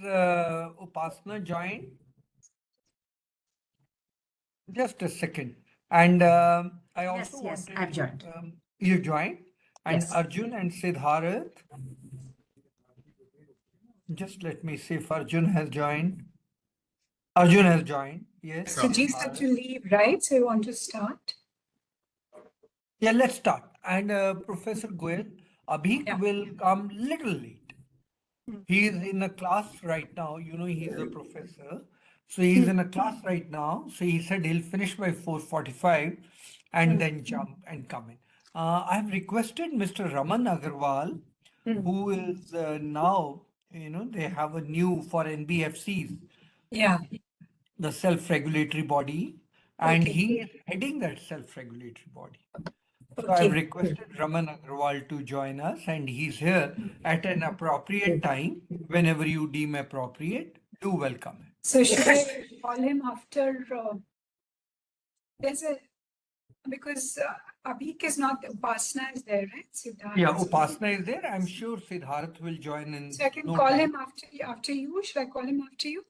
Upasana join? Just a second. And I also Yes, wanted I've to, joined. you joined? And Yes. Arjun and Siddharth? Just let me see if Arjun has joined. Arjun has joined, yes. So G said to leave, right? So you want to start? Yeah, let's start. And Professor Goel, Abhik Yeah. will come little late. He is in a class right now. You know, he's a professor. So he's in a class right now. So he said he'll finish by 4:45 and then jump and come in. I've requested Mr. Raman Agarwal, who is now, you know, they have a new for NBFCs, Yeah. the self-regulatory body, and Okay. he is heading that self-regulatory body. So Okay. I've requested Raman Agarwal to join us, and he's here at an appropriate time, whenever you deem appropriate. Do welcome him. So should I call him after? There's a because Abhik is not. Upasana is there, right? Siddharth. Yeah, Upasana is there. I'm sure Siddharth will join in. So I can no call time. him after you. Should I call him after you?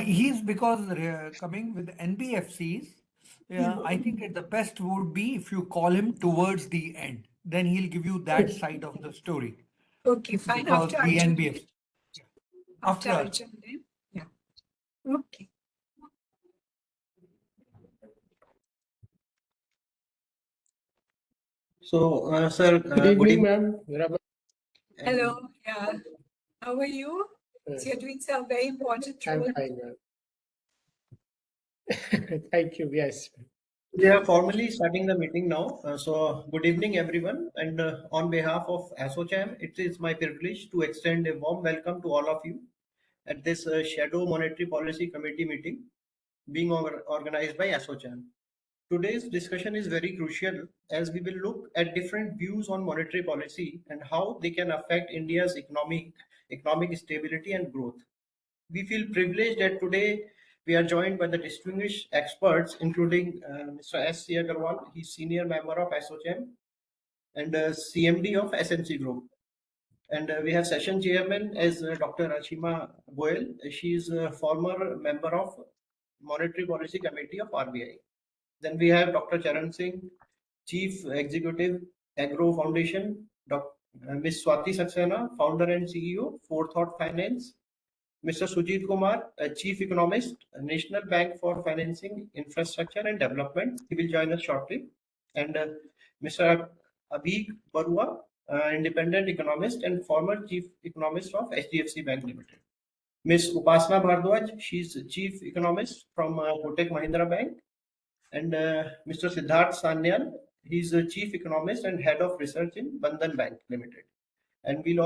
He's because coming with NBFCs. Yeah, I think the best would be if you call him towards the end. Then he'll give you that side of the story. Okay, fine. Because After the Arjun. NBFC. After After Arjun, then. Yeah. Okay. So, sir, Good evening, ma'am. Hello. Yeah. How are you? So you're doing some very important role. I'm fine, ma'am. Thank you. Yes. We are formally starting the meeting now. So, good evening, everyone. And on behalf of ASSOCHAM, it is my privilege to extend a warm welcome to all of you at this Shadow Monetary Policy Committee meeting being organized by ASSOCHAM. Today's discussion is very crucial as we will look at different views on monetary policy and how they can affect India's economic stability and growth. We feel privileged that today we are joined by the distinguished experts, including Mr. S.C. Agarwal, he's senior member of ASSOCHAM and CMD of SMC Group. And we have session chairman as Dr. Ashima Goel. She is a former member of Monetary Policy Committee of RBI. Then we have Dr. Charan Singh, Chief Executive, EGROW Foundation, Ms. Swati Saxena, Founder and CEO, Forethought Finance, Mr. Sujit Kumar, Chief Economist, National Bank for Financing, Infrastructure and Development. He will join us shortly. And Mr. Abhik Barua, Independent Economist and former Chief Economist of HDFC Bank Limited. Ms. Upasana Bhardwaj, she's Chief Economist from Kotak Mahindra Bank. And Mr. Siddharth Sanyal, he's the Chief Economist and Head of Research in Bandhan Bank Limited. And we are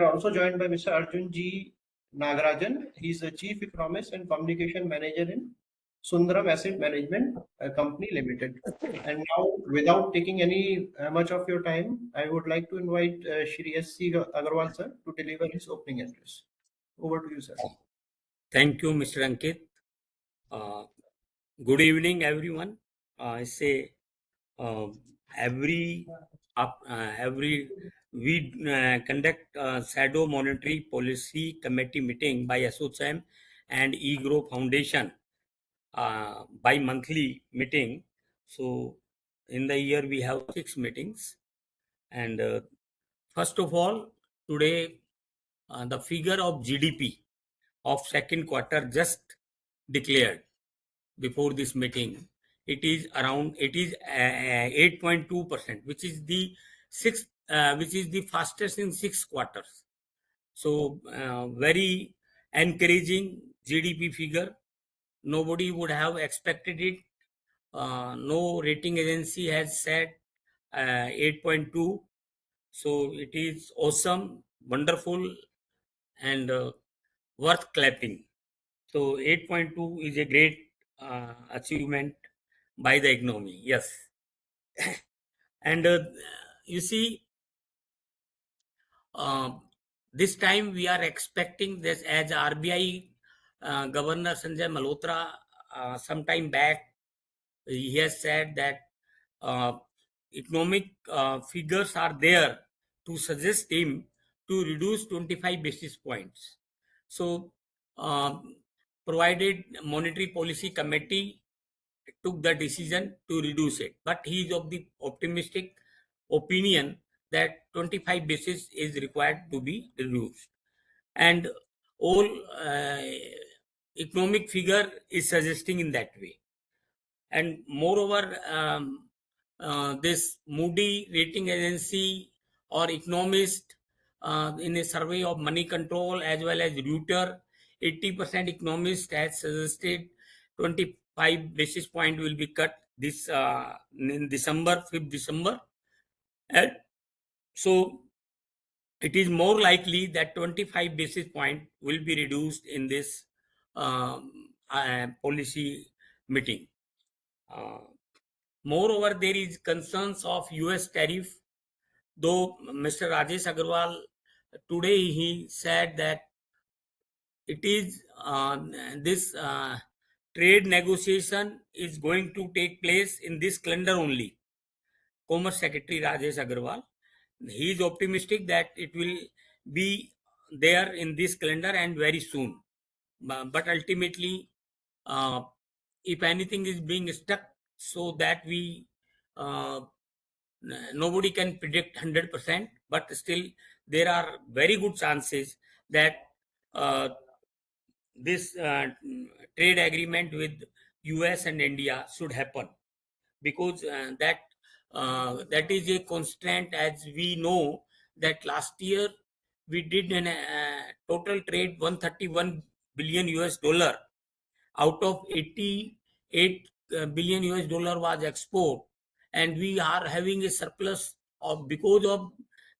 also joined by Mr. Arjun G. Nagarajan. He's the Chief Economist and Communication Manager in Sundaram Asset Management Company Limited. And now, without taking any much of your time, I would like to invite Shri S.C. Agarwal sir to deliver his opening address. Over to you, sir. Thank you, Mr. Ankit. Good evening, everyone. I say every we conduct Shadow Monetary Policy Committee meeting by ASSOCHAM and EGROW Foundation bi-monthly meeting. So in the year we have 6 meetings. And first of all, today the figure of GDP of second quarter just declared before this meeting. It is 8.2%, which is the fastest in 6 quarters. So very encouraging GDP figure. Nobody would have expected it. No rating agency has said 8.2. So it is awesome, wonderful, and worth clapping. So 8.2 is a great achievement by the economy. Yes. And you see, this time we are expecting this, as RBI Governor Sanjay Malhotra some time back, he has said that economic figures are there to suggest him to reduce 25 basis points. So, provided monetary policy committee took the decision to reduce it, but he is of the optimistic opinion that 25 basis is required to be reduced, and all economic figure is suggesting in that way. And moreover, this Moody rating agency or economist in a survey of money control as well as Reuters, 80% economist has suggested 25 basis point will be cut this in December, 5th December. And so it is more likely that 25 basis point will be reduced in this policy meeting. Moreover, there is concerns of US tariff, though Mr. Rajesh Agarwal today he said that it is this trade negotiation is going to take place in this calendar only. Commerce Secretary Rajesh Agarwal, he is optimistic that it will be there in this calendar and very soon. But ultimately, if anything is being stuck, so that we nobody can predict 100%, but still there are very good chances that this trade agreement with US and India should happen, because that is a constant. As we know that last year we did an total trade 131 billion US dollar, out of 88 billion US dollar was export, and we are having a surplus of, because of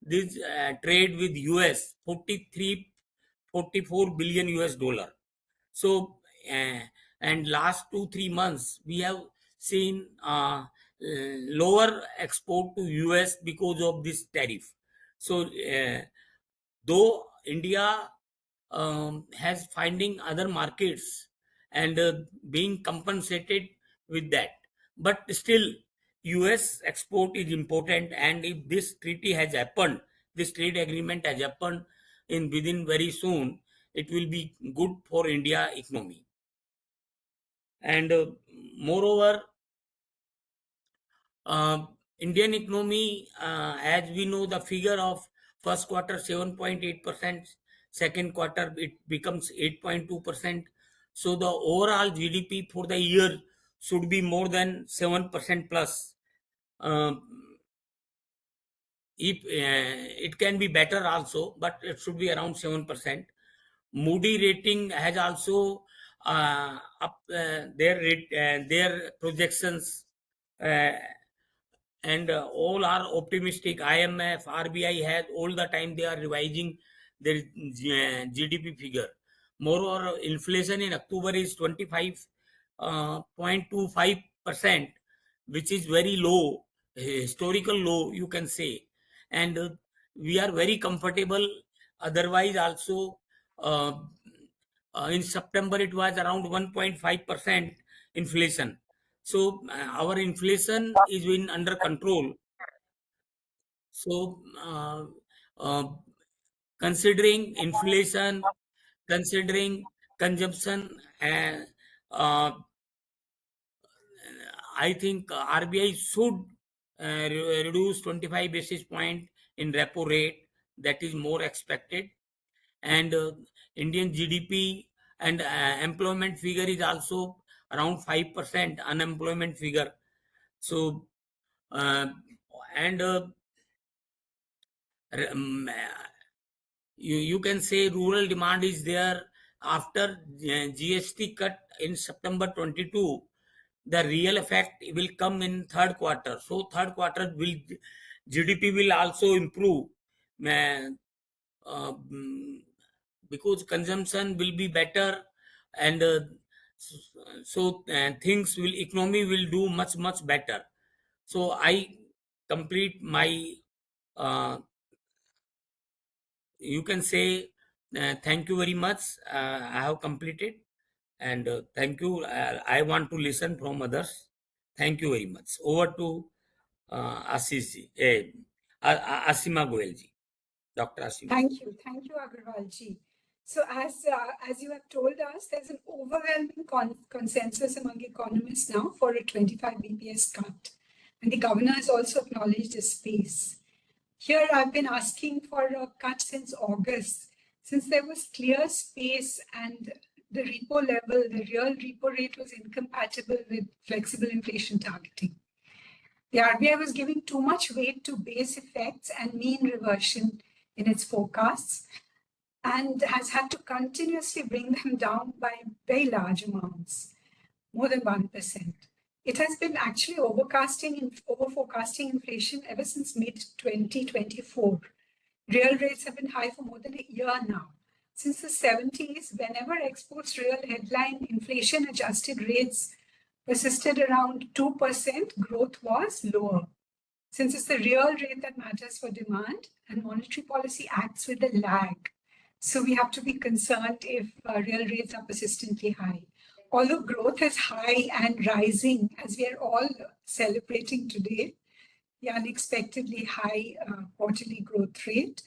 this trade with US, 44 billion US dollar. So and last 2-3 months we have seen lower export to US because of this tariff. So though India has finding other markets and being compensated with that, but still US export is important, and if this treaty has happened, this trade agreement has happened in within very soon, it will be good for India economy. And moreover, Indian economy, as we know, the figure of first quarter 7.8%, second quarter it becomes 8.2%. So the overall GDP for the year should be more than 7% plus. If it can be better also, but it should be around 7%. Moody rating has also up their projections, and all are optimistic. IMF, RBI has all the time they are revising their GDP figure. Moreover, inflation in October is 25.25%, which is very low, historical low, you can say. And we are very comfortable. Otherwise, also in September it was around 1.5% inflation. So our inflation is in under control. So considering inflation, considering consumption, and I think RBI should reduce 25 basis point in repo rate. That is more expected. And Indian GDP and employment figure is also around 5% unemployment figure. So and you can say rural demand is there after GST cut in September 22. The real effect will come in third quarter. So third quarter will GDP will also improve, because consumption will be better, and so things will, economy will do much better. So I complete my you can say thank you very much. I have completed, and thank you. I want to listen from others. Thank you very much. Over to Ashish ji, Asima Goel ji. Dr. Asim. Thank you, Agarwal ji. So as you have told us, there's an overwhelming consensus among economists now for a 25 BPS cut, and the governor has also acknowledged this space. Here, I've been asking for a cut since August, since there was clear space and the repo level, the real repo rate was incompatible with flexible inflation targeting. The RBI was giving too much weight to base effects and mean reversion in its forecasts and has had to continuously bring them down by very large amounts, more than 1%. It has been actually overforecasting inflation ever since mid-2024. Real rates have been high for more than a year now. Since the 70s, whenever exports real headline inflation adjusted rates persisted around 2%, growth was lower. Since it's the real rate that matters for demand, and monetary policy acts with a lag. So we have to be concerned if real rates are persistently high. Although growth is high and rising, as we are all celebrating today, the unexpectedly high quarterly growth rate,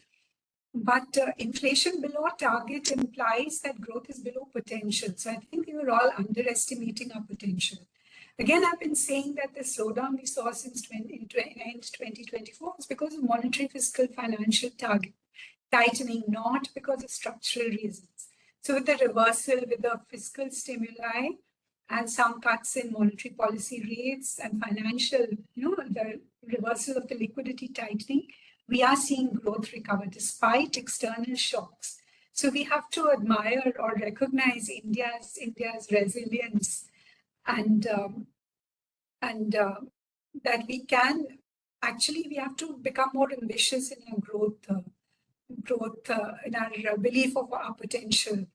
but inflation below target implies that growth is below potential. So I think we were all underestimating our potential. Again, I've been saying that the slowdown we saw since end 2024 was because of monetary, fiscal, financial target tightening, not because of structural reasons. So with the reversal, with the fiscal stimuli and some cuts in monetary policy rates and financial, the reversal of the liquidity tightening, we are seeing growth recover despite external shocks. So we have to admire or recognize India's resilience and that we can actually, we have to become more ambitious in our growth in our belief of our potential.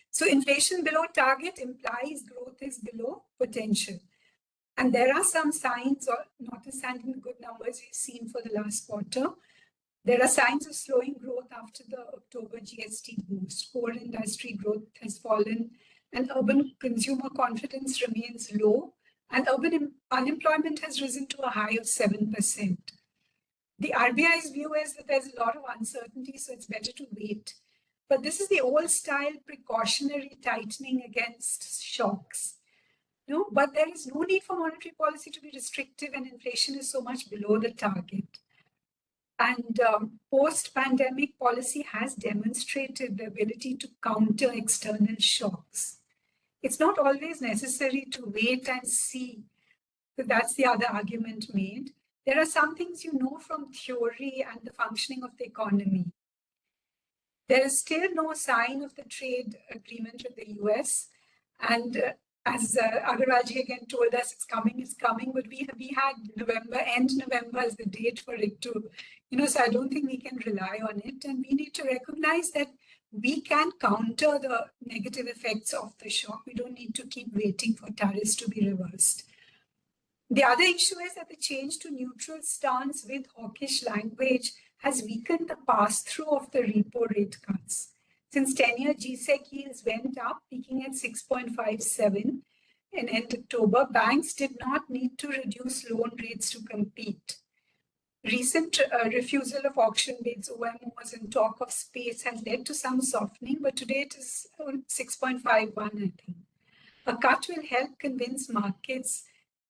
So inflation below target implies growth is below potential. And there are some signs, or notwithstanding the good numbers we've seen for the last quarter, there are signs of slowing growth after the October GST boost. Core industry growth has fallen, and urban consumer confidence remains low, and urban unemployment has risen to a high of 7%. The RBI's view is that there's a lot of uncertainty, so it's better to wait. But this is the old style precautionary tightening against shocks. No, but there is no need for monetary policy to be restrictive when inflation is so much below the target. And post-pandemic policy has demonstrated the ability to counter external shocks. It's not always necessary to wait and see. So that's the other argument made. There are some things you know from theory and the functioning of the economy. There is still no sign of the trade agreement with the US. And as Agarwalji again told us, it's coming, but we had end November as the date for it to, so I don't think we can rely on it. And we need to recognize that we can counter the negative effects of the shock. We don't need to keep waiting for tariffs to be reversed. The other issue is that the change to neutral stance with hawkish language has weakened the pass-through of the repo rate cuts. Since 10-year GSEC yields went up, peaking at 6.57 in end October, banks did not need to reduce loan rates to compete. Recent refusal of auction bids, OMOs, and talk of space has led to some softening, but today it is 6.51, I think. A cut will help convince markets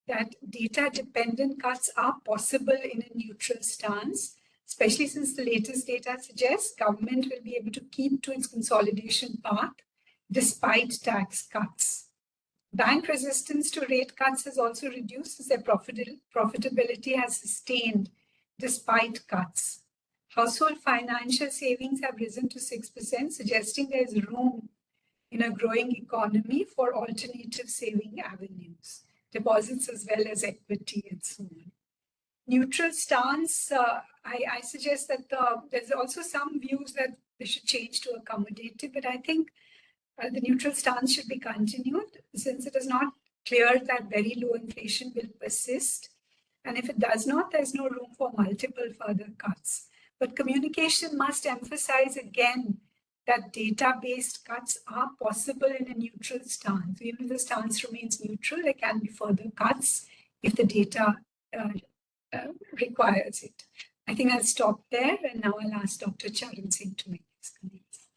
that data-dependent cuts are possible in a neutral stance, especially since the latest data suggests government will be able to keep to its consolidation path despite tax cuts. Bank resistance to rate cuts has also reduced as their profitability has sustained despite cuts. Household financial savings have risen to 6%, suggesting there is room in a growing economy for alternative saving avenues, deposits as well as equity and so on. Neutral stance, I suggest that there's also some views that they should change to accommodative, but I think the neutral stance should be continued since it is not clear that very low inflation will persist. And if it does not, there's no room for multiple further cuts. But communication must emphasize again that data-based cuts are possible in a neutral stance. Even if the stance remains neutral, there can be further cuts if the data requires it. I think I'll stop there, and now I'll ask Dr. Charan Singh to make his comments.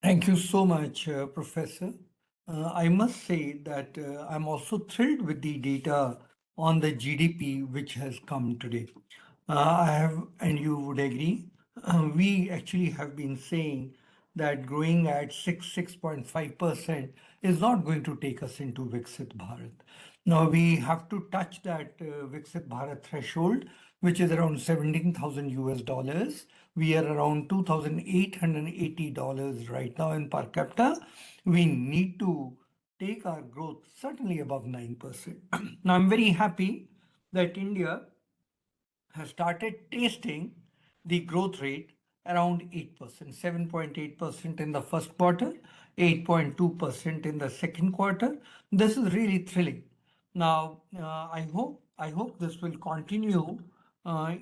Thank you so much, Professor. I must say that I'm also thrilled with the data on the GDP which has come today. I have, and you would agree, we actually have been saying that growing at 6.5% is not going to take us into Viksit Bharat. Now we have to touch that Viksit Bharat threshold, which is around 17,000 US dollars. We are around $2,880 right now in per capita. We need to take our growth certainly above 9%. Now I'm very happy that India has started tasting the growth rate around 8%, 7.8% in the first quarter, 8.2% in the second quarter. This is really thrilling. Now, I hope this will continue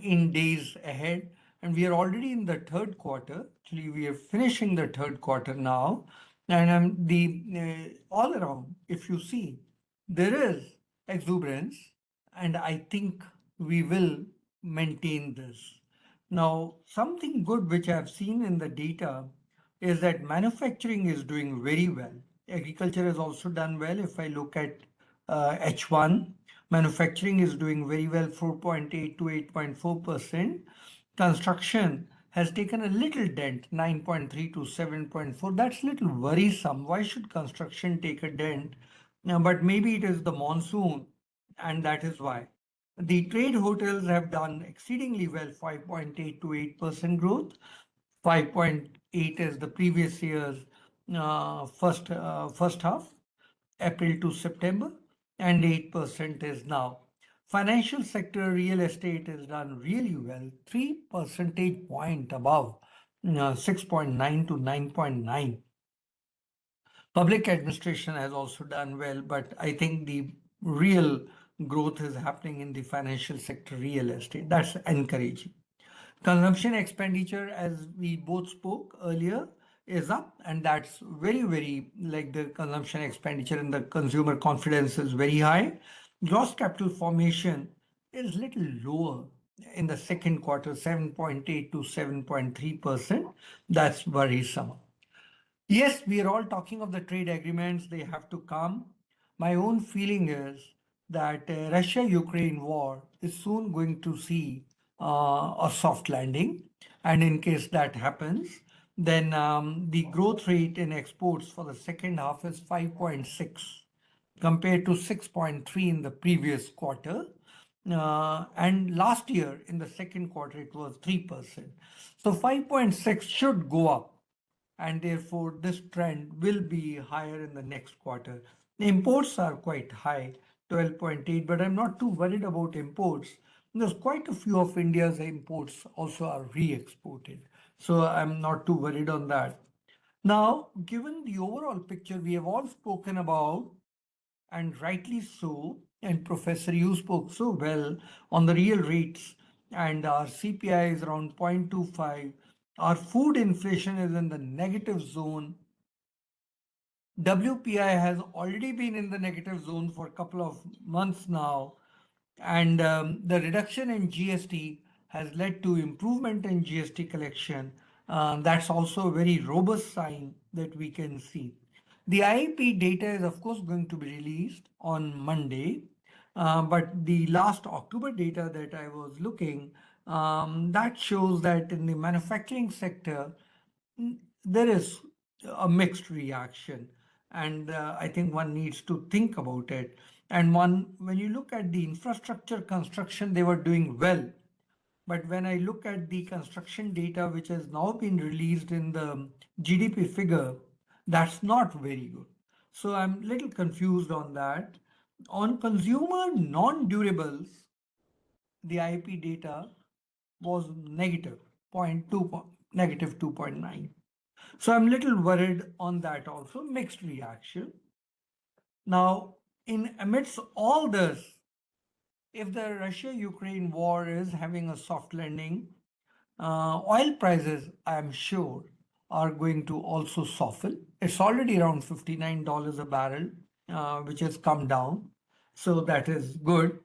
in days ahead. And we are already in the third quarter. Actually, we are finishing the third quarter now. And all around, if you see, there is exuberance, and I think we will maintain this. Now, something good which I've seen in the data is that manufacturing is doing very well. Agriculture has also done well. If I look at H1, manufacturing is doing very well, 4.8 to 8.4%. Construction has taken a little dent, 9.3 to 7.4. That's a little worrisome. Why should construction take a dent? Now, but maybe it is the monsoon, and that is why. The trade hotels have done exceedingly well, 5.8 to 8% growth. 5.8 is the previous year's first half, April to September, and 8% is now. Financial sector, real estate has done really well, 3 percentage point above, 6.9 to 9.9. Public administration has also done well, but I think the real growth is happening in the financial sector, real estate. That's encouraging. Consumption expenditure, as we both spoke earlier, is up, and that's very, very like the consumption expenditure and the consumer confidence is very high. Gross capital formation is little lower in the second quarter, 7.8 to 7.3%. That's worrisome. Yes, we are all talking of the trade agreements, they have to come. My own feeling is that Russia-Ukraine war is soon going to see a soft landing. And in case that happens, then the growth rate in exports for the second half is 5.6 compared to 6.3 in the previous quarter. And last year in the second quarter, it was 3%. So 5.6 should go up, and therefore this trend will be higher in the next quarter. The imports are quite high, 12.8, but I'm not too worried about imports. There's quite a few of India's imports also are re-exported. So I'm not too worried on that. Now, given the overall picture, we have all spoken about, and rightly so, and Professor, you spoke so well on the real rates, and our CPI is around 0.25. Our food inflation is in the negative zone. WPI has already been in the negative zone for a couple of months now. And the reduction in GST has led to improvement in GST collection. That's also a very robust sign that we can see. The IIP data is, of course, going to be released on Monday. But the last October data that I was looking, that shows that in the manufacturing sector, there is a mixed reaction. And I think one needs to think about it. And when you look at the infrastructure construction, they were doing well. But when I look at the construction data, which has now been released in the GDP figure, that's not very good. So I'm a little confused on that. On consumer non-durables, the IP data was negative 0.2, negative 2.9. So I'm a little worried on that also, mixed reaction. Now, in amidst all this, if the Russia-Ukraine war is having a soft landing, oil prices, I'm sure, are going to also soften. It's already around $59 a barrel, which has come down. So that is good.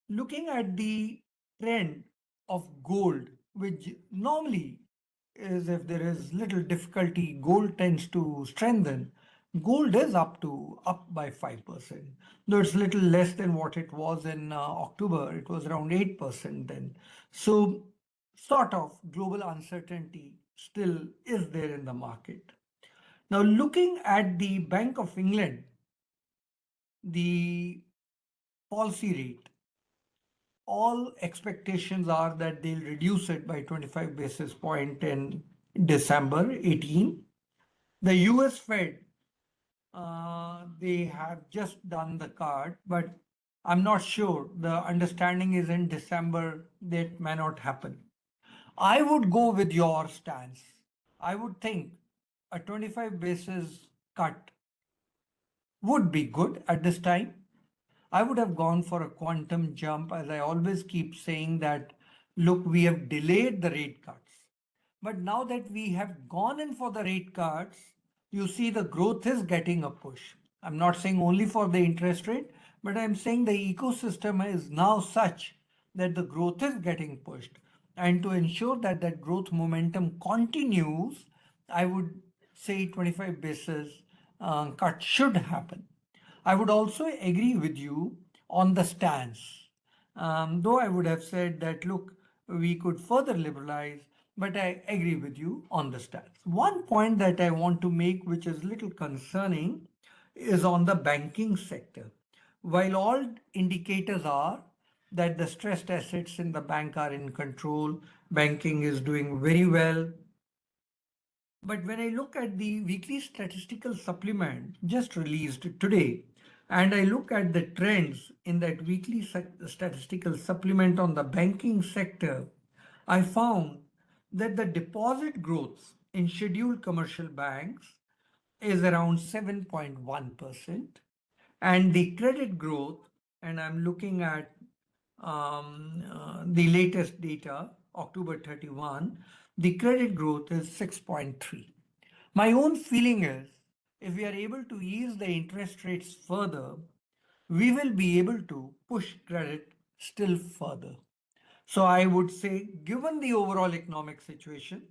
looking at the trend of gold, which normally is if there is little difficulty, gold tends to strengthen. Gold is up by 5%. Though it's little less than what it was in October. It was around 8% then. So sort of global uncertainty still is there in the market. Now looking at the Bank of England, the policy rate, all expectations are that they'll reduce it by 25 basis point in December 18. The US Fed, they have just done the card, but I'm not sure. The understanding is in December that may not happen. I would go with your stance. I would think a 25 basis cut would be good at this time. I would have gone for a quantum jump, as I always keep saying that, look, we have delayed the rate cuts. But now that we have gone in for the rate cuts, you see the growth is getting a push. I'm not saying only for the interest rate, but I'm saying the ecosystem is now such that the growth is getting pushed. And to ensure that that growth momentum continues, I would say 25 basis cut should happen. I would also agree with you on the stance. Though I would have said that, look, we could further liberalize, but I agree with you on the stance. One point that I want to make, which is little concerning, is on the banking sector. While all indicators are that the stressed assets in the bank are in control, banking is doing very well, but when I look at the weekly statistical supplement just released today, and I look at the trends in that weekly statistical supplement on the banking sector, I found that the deposit growth in scheduled commercial banks is around 7.1%, and the credit growth, and I'm looking at the latest data, October 31, the credit growth is 6.3. My own feeling is if we are able to ease the interest rates further, we will be able to push credit still further. So I would say, given the overall economic situation,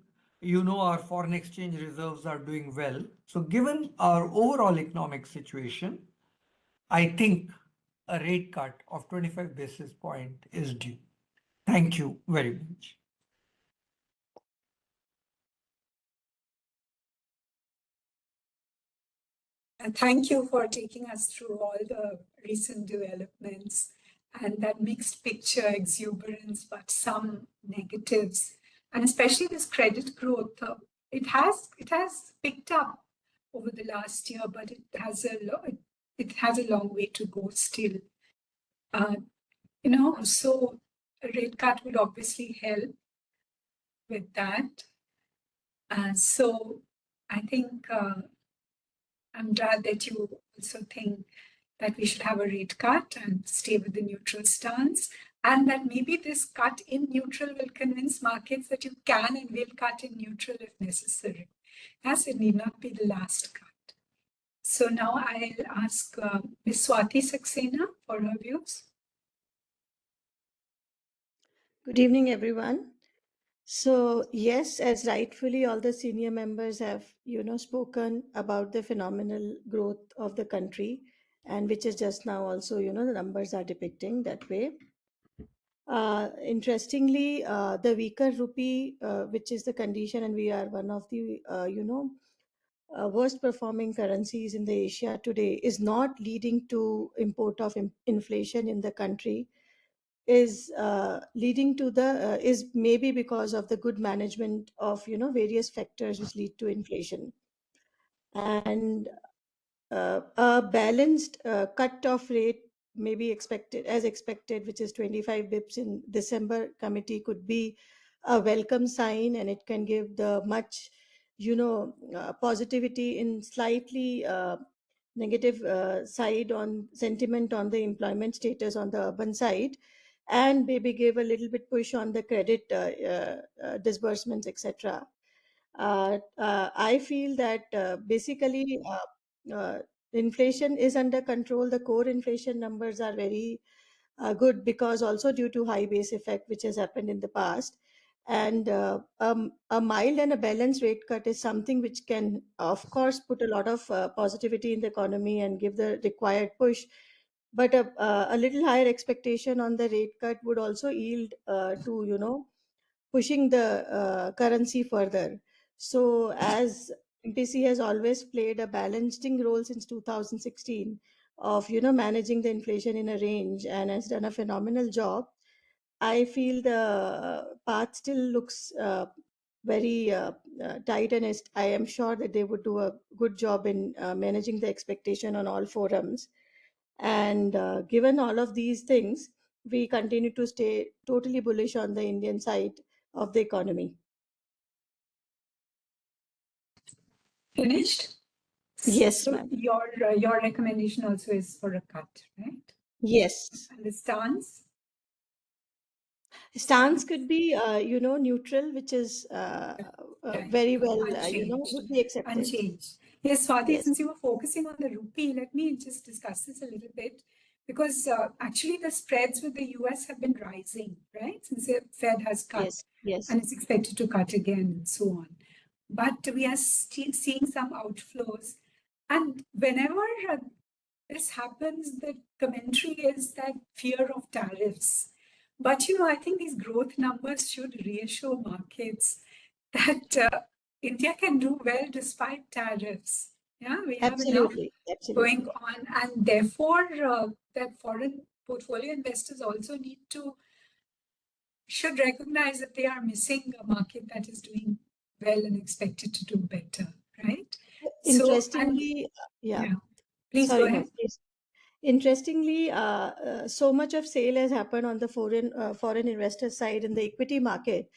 our foreign exchange reserves are doing well. So given our overall economic situation, I think a rate cut of 25 basis point is due. Thank you very much. And thank you for taking us through all the recent developments and that mixed picture, exuberance, but some negatives, and especially this credit growth. It has picked up over the last year, but it has a long way to go still. So a rate cut would obviously help with that. So I think I'm glad that you also think that we should have a rate cut and stay with the neutral stance, and that maybe this cut in neutral will convince markets that you can and will cut in neutral if necessary, as it need not be the last cut. So now I'll ask Ms. Swati Saxena for her views. Good evening, everyone. So yes, as rightfully all the senior members have, spoken about the phenomenal growth of the country, and which is just now also, the numbers are depicting that way. Interestingly, the weaker rupee, which is the condition, and we are one of the, worst performing currencies in the Asia today, is not leading to import of inflation in the country. Is leading to the is maybe because of the good management of various factors which lead to inflation, and a balanced cut-off rate may be expected, which is 25 bips in December committee, could be a welcome sign, and it can give the much positivity in slightly negative side on sentiment on the employment status on the urban side, and maybe give a little bit push on the credit disbursements, etc. I feel that basically inflation is under control. The core inflation numbers are very good, because also due to high base effect, which has happened in the past. And a mild and a balanced rate cut is something which can, of course, put a lot of positivity in the economy and give the required push. But a little higher expectation on the rate cut would also yield to, pushing the currency further. So, as MPC has always played a balancing role since 2016 of, managing the inflation in a range, and has done a phenomenal job, I feel the path still looks very tight, and I am sure that they would do a good job in managing the expectation on all forums. And given all of these things, we continue to stay totally bullish on the Indian side of the economy. Finished? Yes, So ma'am. your recommendation also is for a cut, right? Yes. And the stance? Stance could be, neutral, which is Right. very well, Unchanged. would be accepted. Unchanged. Yes, Swati, Yes. since you were focusing on the rupee, let me just discuss this a little bit, because actually the spreads with the US have been rising, right? Since the Fed has cut Yes. Yes. and it's expected to cut again and so on. But we are seeing some outflows. And whenever this happens, the commentary is that fear of tariffs. But I think these growth numbers should reassure markets that India can do well despite tariffs. Yeah, we have enough Absolutely. going Absolutely. on, and therefore that foreign portfolio investors also should recognize that they are missing a market that is doing well and expected to do better, right? So, and Interestingly, yeah. yeah, please go Sorry, ma'am. ahead. Please. Interestingly, so much of sale has happened on the foreign investor side in the equity market,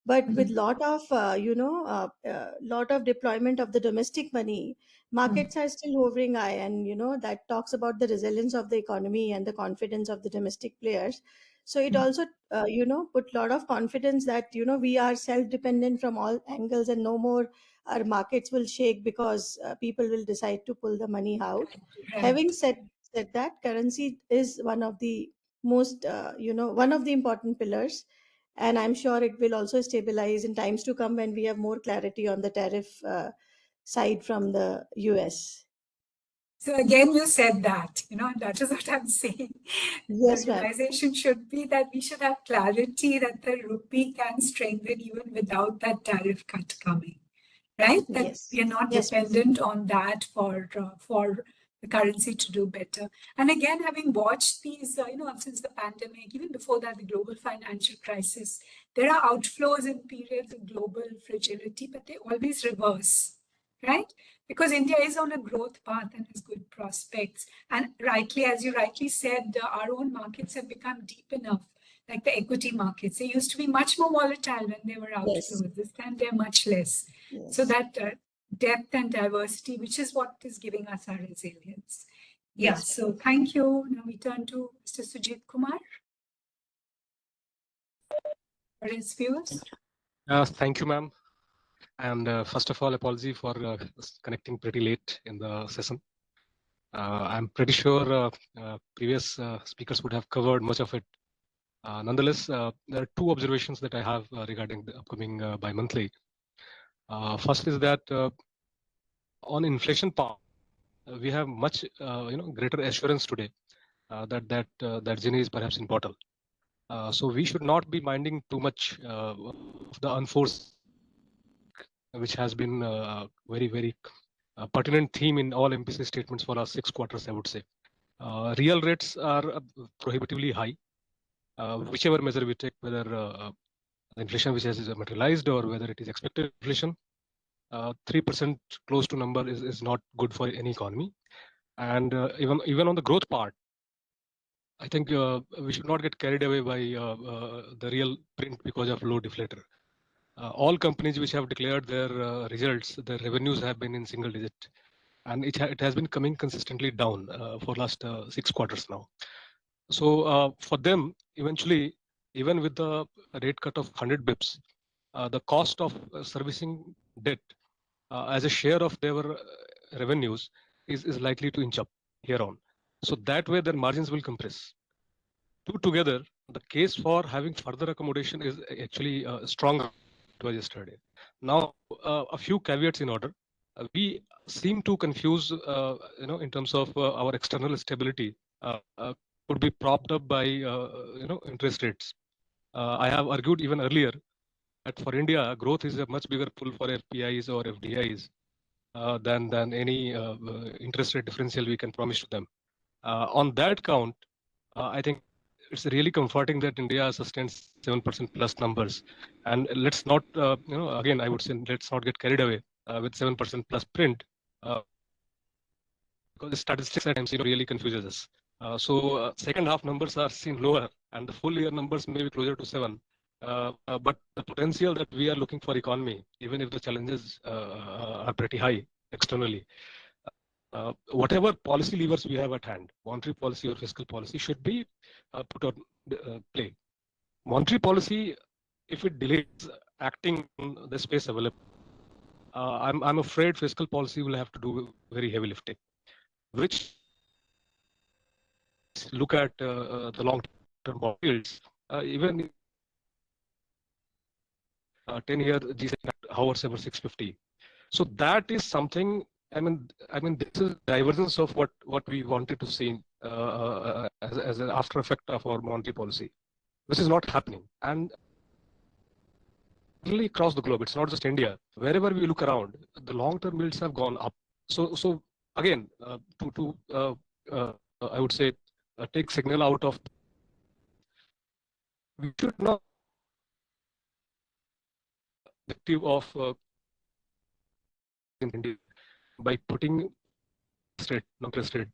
but with lot of lot of deployment of the domestic money, markets are still hovering high, and that talks about the resilience of the economy and the confidence of the domestic players. So it also put lot of confidence that we are self dependent from all angles, and no more our markets will shake because people will decide to pull the money out. Right. Having said that, currency is one of the most one of the important pillars, and I'm sure it will also stabilize in times to come when we have more clarity on the tariff side from the US. So again, you said that, and that is what I'm saying. The Yes, ma'am. realization should be that we should have clarity that the rupee can strengthen even without that tariff cut coming, right? That Yes. we are not Yes, ma'am. dependent on that for the currency to do better. And again, having watched these, since the pandemic, even before that, the global financial crisis, there are outflows in periods of global fragility, but they always reverse, right? Because India is on a growth path and has good prospects. And rightly, as you rightly said, our own markets have become deep enough, like the equity markets. They used to be much more volatile when they were outflows. Yes. This time they're much less. Yes. So that depth and diversity, which is what is giving us our resilience. Yeah, Yes, so thank you. Now we turn to Mr. Sujit Kumar for his views. Thank you, ma'am. And first of all, apology for connecting pretty late in the session. I'm pretty sure previous speakers would have covered much of it. Nonetheless, there are two observations that I have regarding the upcoming bi-monthly. First is that on inflation part, we have much greater assurance today that Gini is perhaps in bottle. So we should not be minding too much of the unforced, which has been very, very pertinent theme in all MPC statements for last 6 quarters, I would say. Real rates are prohibitively high, whichever measure we take, whether inflation which has materialized or whether it is expected inflation. 3% close to number is not good for any economy. And even on the growth part, I think we should not get carried away by the real print because of low deflator. All companies which have declared their results, their revenues have been in single digit, and it has been coming consistently down for last 6 quarters now. So for them, eventually, even with the rate cut of 100 bips, the cost of servicing debt as a share of their revenues is likely to inch up here on. So that way their margins will compress. two together, the case for having further accommodation is actually stronger than yesterday. Now, a few caveats in order. We seem to confuse, in terms of our external stability, could be propped up by, interest rates. I have argued even earlier that for India, growth is a much bigger pull for FPIs or FDIs than any interest rate differential we can promise to them. On that count, I think it's really comforting that India sustains 7% plus numbers. And let's not, again, I would say, let's not get carried away with 7% plus print, because the statistics at times really confuses us. So second half numbers are seen lower, and the full year numbers may be closer to 7. But the potential that we are looking for economy, even if the challenges are pretty high externally, whatever policy levers we have at hand, monetary policy or fiscal policy, should be put on play. Monetary policy, if it delays acting on the space available, I'm afraid fiscal policy will have to do very heavy lifting, which look at the long-term bond yields, even 10-year G-Sec hovers over 650. So that is something. I mean, this is divergence of what we wanted to see as an after effect of our monetary policy, which is not happening. And really across the globe, it's not just India. Wherever we look around, the long-term yields have gone up. So again, I would say, take signal out of. We should not objective of in India by putting non-interest rate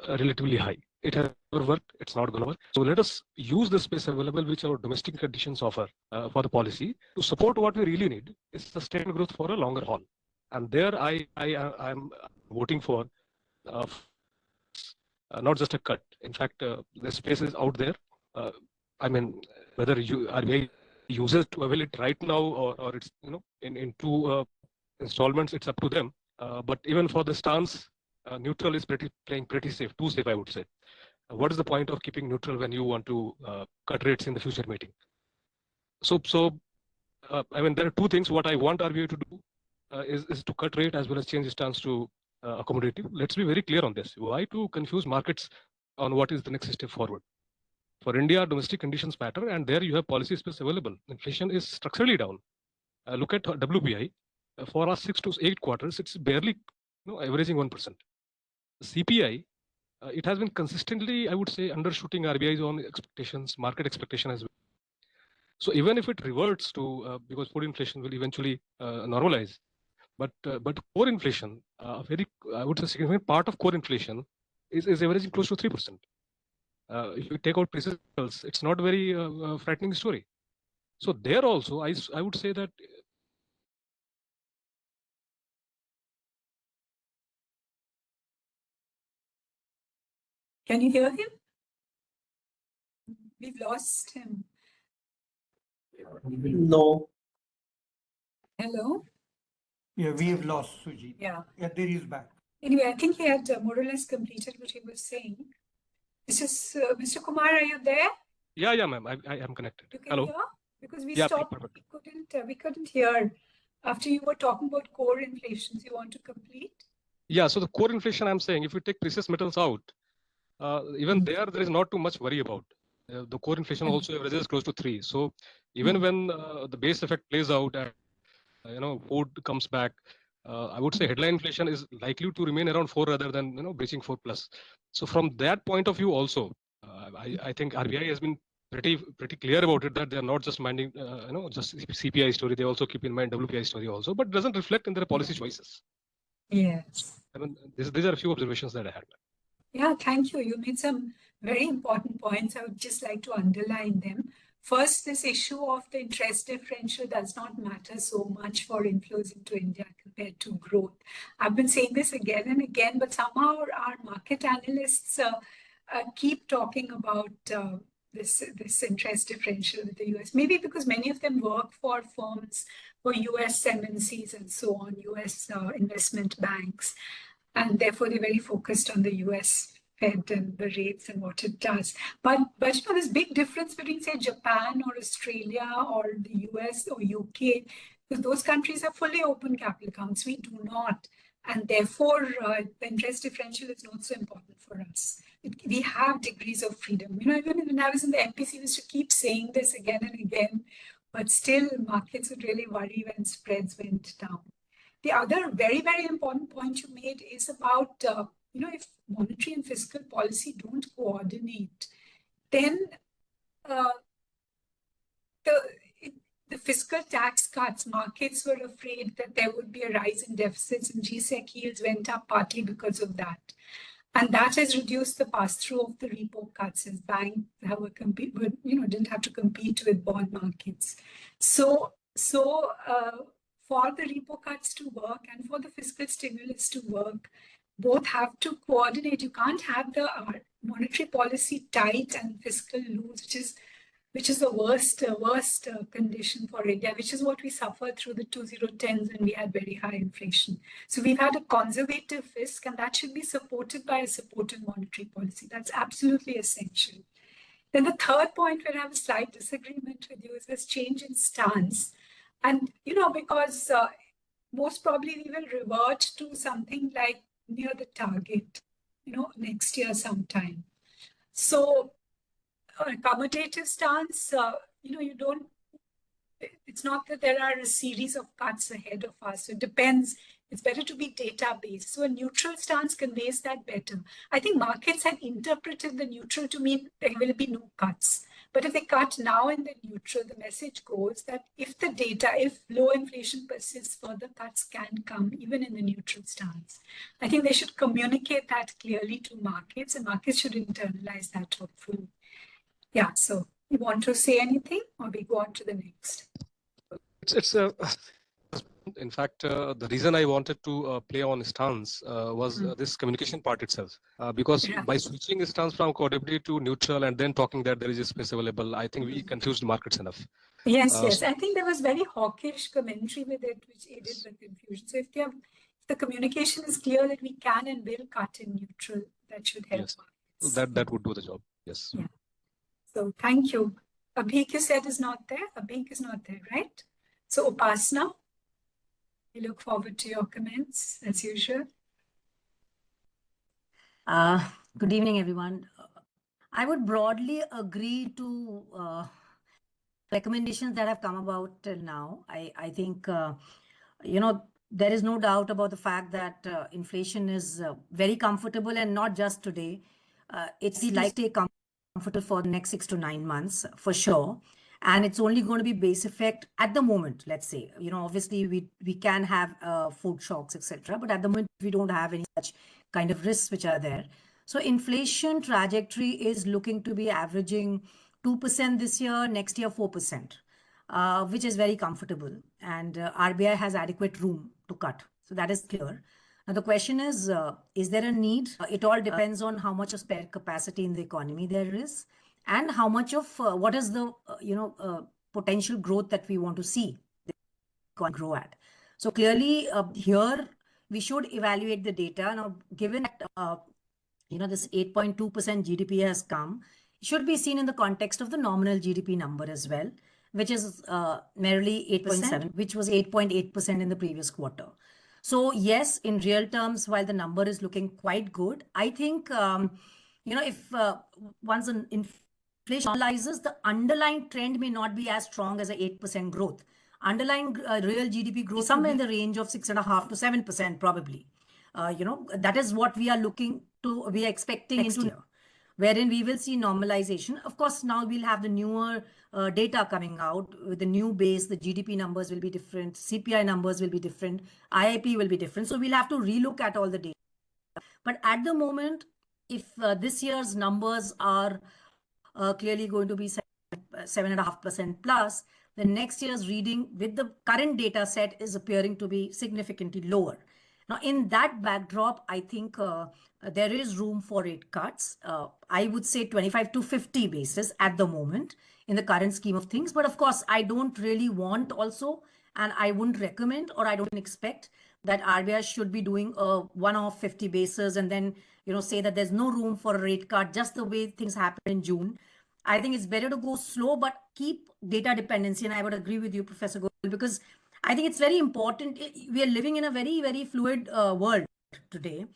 relatively high. It has never worked. It's not going to work. So let us use the space available, which our domestic conditions offer for the policy, to support what we really need is sustained growth for a longer haul. And there I'm voting for not just a cut. In fact, the space is out there. I mean, whether RBI uses to avail it right now or it's in two installments, it's up to them. But even for the stance, neutral is playing pretty safe, too safe, I would say. What is the point of keeping neutral when you want to cut rates in the future meeting? So I mean, there are two things. What I want RBI to do is to cut rate as well as change the stance to accommodative. Let's be very clear on this. Why to confuse markets on what is the next step forward? For India, domestic conditions matter, and there you have policy space available. Inflation is structurally down. Look at WPI. For our 6 to 8 quarters, it's barely averaging 1%. CPI, it has been consistently, I would say, undershooting RBI's own expectations, market expectation as well. So even if it reverts to, because food inflation will eventually normalize, but core inflation, I would say, significant part of core inflation is averaging close to 3%. If you take out prices, it's not a very frightening story. So there also, I would say that. Can you hear him? We've lost him. No. Hello? Yeah, we have lost Sujit. Yeah. Yeah, there he is back. Anyway, I think he had more or less completed what he was saying. This is Mr. Kumar, are you there? Yeah, ma'am. I am connected. You can Hello. hear? Because we Yeah, stopped. perfect. We couldn't hear. After you were talking about core inflations, you want to complete? Yeah, so the core inflation, I'm saying, if you take precious metals out, even there is not too much worry about. The core inflation also averages close to 3. So even when the base effect plays out and food comes back, I would say headline inflation is likely to remain around 4 rather than breaching 4 plus. So from that point of view, also, I think RBI has been pretty clear about it, that they are not just minding just CPI story. They also keep in mind WPI story also, but doesn't reflect in their policy choices. Yes. I mean, these are a few observations that I had. Yeah, thank you. You made some very important points. I would just like to underline them. First, this issue of the interest differential does not matter so much for inflows into India compared to growth. I've been saying this again and again, but somehow our market analysts keep talking about this interest differential with the US. Maybe because many of them work for firms, for US MNCs and so on, US investment banks. And therefore, they're very focused on the US Fed and the rates and what it does. But there's big difference between, say, Japan or Australia or the US or UK, because those countries have fully open capital accounts. We do not. And therefore, the interest differential is not so important for us. We have degrees of freedom. Even when I was in the MPC, we used to keep saying this again and again, but still markets would really worry when spreads went down. The other very, very important point you made is about, if monetary and fiscal policy don't coordinate, then the fiscal tax cuts, markets were afraid that there would be a rise in deficits, and GSEC yields went up partly because of that. And that has reduced the pass-through of the repo cuts as banks didn't have to compete with bond markets. So for the repo cuts to work and for the fiscal stimulus to work, both have to coordinate. You can't have the monetary policy tight and fiscal loose, which is the worst condition for India, which is what we suffered through the 2010s when we had very high inflation. So we've had a conservative fisc, and that should be supported by a supportive monetary policy. That's absolutely essential. Then the third point where I have a slight disagreement with you is this change in stance. And, because most probably we will revert to something like near the target, next year sometime. So accommodative stance, it's not that there are a series of cuts ahead of us. So it depends. It's better to be data-based. So a neutral stance conveys that better. I think markets have interpreted the neutral to mean there will be no cuts. But if they cut now in the neutral, the message goes that if low inflation persists, further cuts can come even in the neutral stance. I think they should communicate that clearly to markets, and markets should internalize that hopefully. Yeah, so you want to say anything or we go on to the next? In fact, the reason I wanted to play on stance was this communication part itself. Because by switching stance from coordinate to neutral and then talking that there is a space available, I think we confused markets enough. Yes. I think there was very hawkish commentary with it, which aided the confusion. So if the communication is clear that we can and will cut in neutral, that should help. Yes. That would do the job. Yes. Yeah. So thank you. Abhik, you said is not there. Abhik is not there, right? So Upasna, we look forward to your comments as usual. Good evening, everyone. I would broadly agree to recommendations that have come about till now. I think, there is no doubt about the fact that inflation is very comfortable, and not just today. It's likely to stay comfortable for the next 6 to 9 months for sure. And it's only going to be base effect at the moment, let's say. Obviously we can have food shocks, etc. But at the moment, we don't have any such kind of risks which are there. So inflation trajectory is looking to be averaging 2% this year, next year 4%, which is very comfortable. And RBI has adequate room to cut. So that is clear. Now the question is there a need? It all depends on how much of spare capacity in the economy there is, and how much of what is the potential growth that we want to see the economy grow at. So clearly here we should evaluate the data. Now, given that this 8.2% GDP has come, it should be seen in the context of the nominal GDP number as well, which is merely 8.7, which was 8.8% in the previous quarter. So yes, in real terms, while the number is looking quite good, I think if once an inflation normalizes, the underlying trend may not be as strong as an 8% growth. Underlying real GDP growth somewhere in the range of 6.5% to 7% probably. That is what we are expecting next year, wherein we will see normalization. Of course, now we'll have the newer data coming out with the new base. The GDP numbers will be different. CPI numbers will be different. IIP will be different. So we'll have to relook at all the data. But at the moment, if this year's numbers are clearly going to be 7.5% plus, the next year's reading with the current data set is appearing to be significantly lower. Now, in that backdrop, I think there is room for rate cuts. I would say 25 to 50 basis at the moment in the current scheme of things. But of course, I don't really want also, and I wouldn't recommend or I don't expect that RBI should be doing a one-off 50 basis and then, say that there's no room for a rate cut, just the way things happened in June. I think it's better to go slow, but keep data dependency. And I would agree with you, Professor Goel, because I think it's very important. We are living in a very, very fluid world today.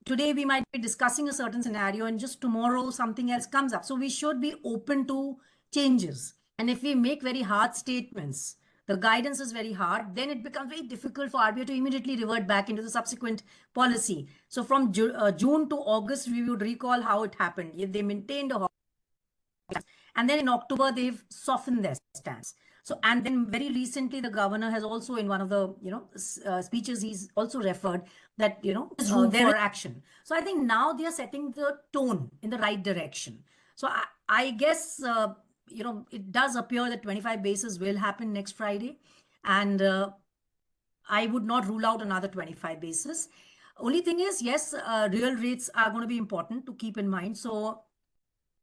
Today we might be discussing a certain scenario and just tomorrow something else comes up. So we should be open to changes. And if we make very hard statements, the guidance is very hard, then it becomes very difficult for RBI to immediately revert back into the subsequent policy. So from June to August, we would recall how it happened. They maintained a and then in October, they've softened their stance. So, and then very recently, the governor has also, in one of the speeches, he's also referred that there's room for action. So I think now they are setting the tone in the right direction. So I guess it does appear that 25 basis will happen next Friday, and I would not rule out another 25 basis. Only thing is, yes, real rates are going to be important to keep in mind. So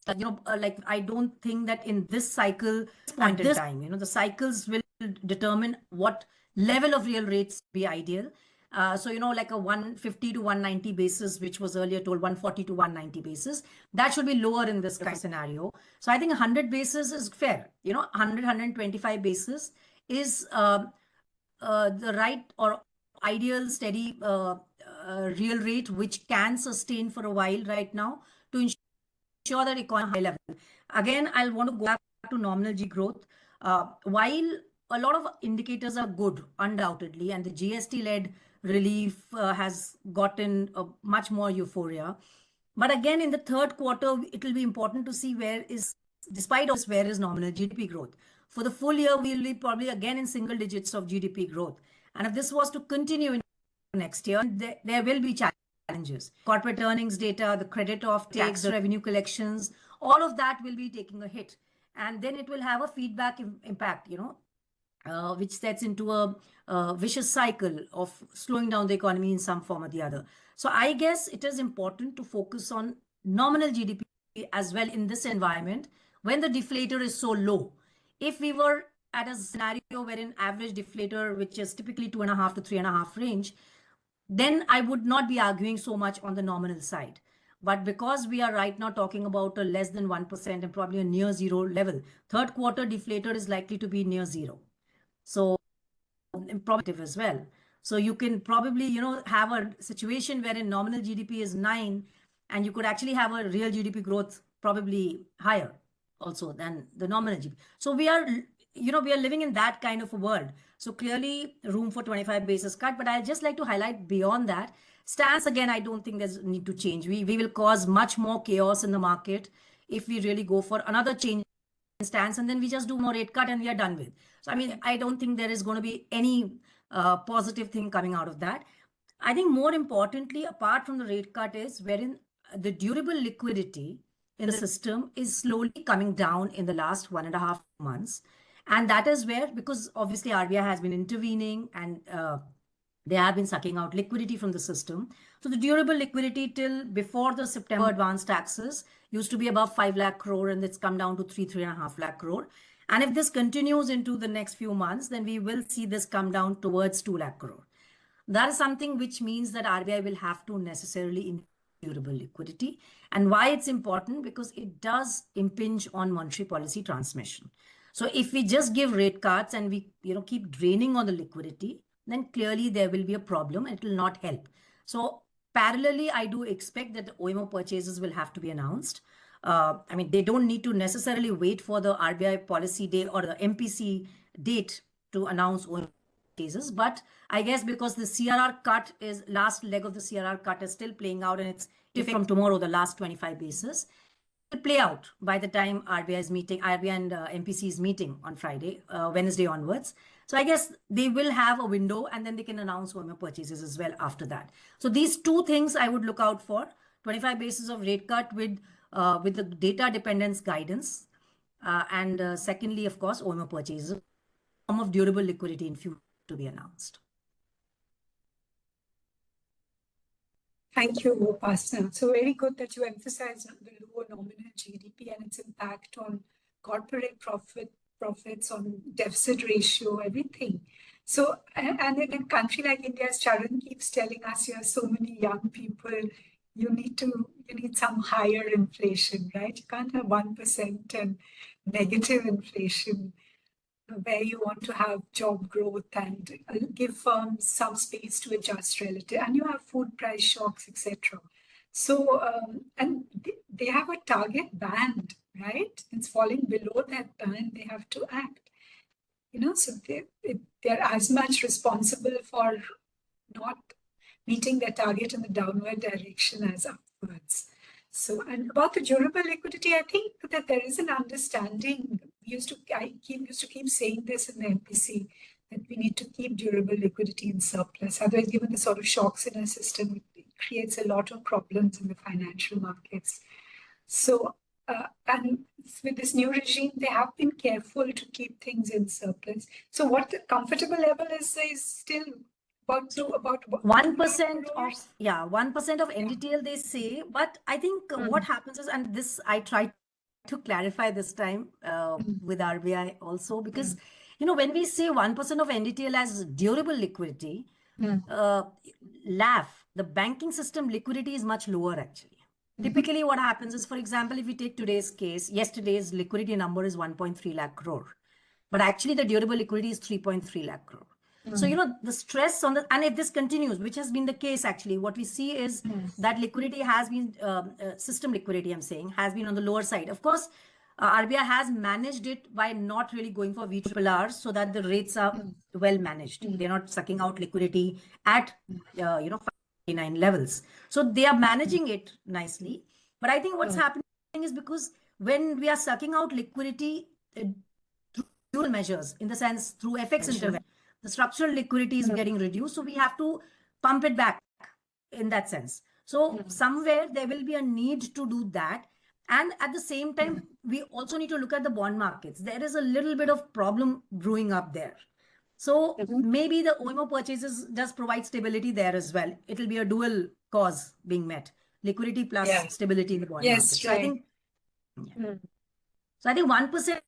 I don't think that in this cycle, point in time, the cycles will determine what level of real rates be ideal. So, like a 150 to 190 basis, which was earlier told 140 to 190 basis, that should be lower in this kind of scenario. So I think 100 basis is fair. 100, 125 basis is the right or ideal steady real rate, which can sustain for a while right now to ensure that economy high level. Again, I'll want to go back to nominal G growth. While a lot of indicators are good, undoubtedly, and the GST-led relief has gotten much more euphoria. But again, in the third quarter, it will be important to see despite all this, where is nominal GDP growth. For the full year, we will be probably again in single digits of GDP growth. And if this was to continue in next year, there will be challenges. Corporate earnings data, the credit of tax revenue collections, all of that will be taking a hit. And then it will have a feedback impact, which sets into a vicious cycle of slowing down the economy in some form or the other. So I guess it is important to focus on nominal GDP as well in this environment when the deflator is so low. If we were at a scenario wherein average deflator, which is typically 2.5 to 3.5 range, then I would not be arguing so much on the nominal side. But because we are right now talking about a less than 1% and probably a near zero level, third quarter deflator is likely to be near zero. So probably as well. So you can probably, have a situation wherein nominal GDP is 9 and you could actually have a real GDP growth probably higher also than the nominal GDP. So we are living in that kind of a world. So clearly room for 25 basis cut, but I'd just like to highlight beyond that stance again. I don't think there's a need to change. We will cause much more chaos in the market if we really go for another change in stance and then we just do more rate cut and we are done with. So, I don't think there is going to be any positive thing coming out of that. I think more importantly, apart from the rate cut is wherein the durable liquidity in the system is slowly coming down in the last 1.5 months. And that is where, because obviously RBI has been intervening and they have been sucking out liquidity from the system. So the durable liquidity till before the September advance taxes used to be above 5 lakh crore and it's come down to 3.5 lakh crore. And if this continues into the next few months, then we will see this come down towards 2 lakh crore. That is something which means that RBI will have to necessarily durable liquidity. And why it's important? Because it does impinge on monetary policy transmission. So if we just give rate cuts and we keep draining on the liquidity, then clearly there will be a problem and it will not help. So parallelly, I do expect that the OMO purchases will have to be announced. They don't need to necessarily wait for the RBI policy day or the MPC date to announce OMO purchases. But I guess because the CRR cut is last leg of the CRR cut is still playing out and it's from tomorrow, the last 25 basis, it will play out by the time RBI and MPC is meeting on Friday, Wednesday onwards. So I guess they will have a window and then they can announce OMO purchases as well after that. So these two things I would look out for: 25 basis of rate cut with the data dependence guidance. And secondly, of course, OMO purchases, form of durable liquidity in future to be announced. Thank you, Upasana. So very good that you emphasize the lower nominal GDP and its impact on corporate profit profits, on deficit ratio, everything. So, and in a country like India, as Charan keeps telling us, you have so many young people, you need some higher inflation, right? You can't have 1% and negative inflation, where you want to have job growth and give firms some space to adjust relative, and you have food price shocks, etc. So, and they have a target band, right? It's falling below that band, they have to act. So they're as much responsible for not meeting their target in the downward direction as upwards. So, and about the durable liquidity, I think that there is an understanding. I used to keep saying this in the MPC, that we need to keep durable liquidity in surplus. Otherwise, given the sort of shocks in our system, it creates a lot of problems in the financial markets. So, and with this new regime, they have been careful to keep things in surplus. So, what the comfortable level is still about 1% of 1% of NDTL they say, but I think what happens is, and this I tried to clarify this time with RBI also, because when we say 1% of NDTL as durable liquidity, LAF, the banking system liquidity is much lower actually. Typically what happens is, for example, if we take today's case, yesterday's liquidity number is 1.3 lakh crore, but actually the durable liquidity is 3.3 lakh crore. So, the stress on and if this continues, which has been the case actually, what we see is that liquidity has been, system liquidity, I'm saying, has been on the lower side. Of course, RBI has managed it by not really going for VRRs so that the rates are well managed. They're not sucking out liquidity at, 59 levels. So they are managing it nicely. But I think what's happening is, because when we are sucking out liquidity through measures, in the sense through FX intervention, the structural liquidity is getting reduced. So we have to pump it back in that sense. So somewhere there will be a need to do that. And at the same time, we also need to look at the bond markets. There is a little bit of problem brewing up there. So maybe the OMO purchases just provide stability there as well. It'll be a dual cause being met: liquidity plus stability in the bond market. So I think, so I think 1%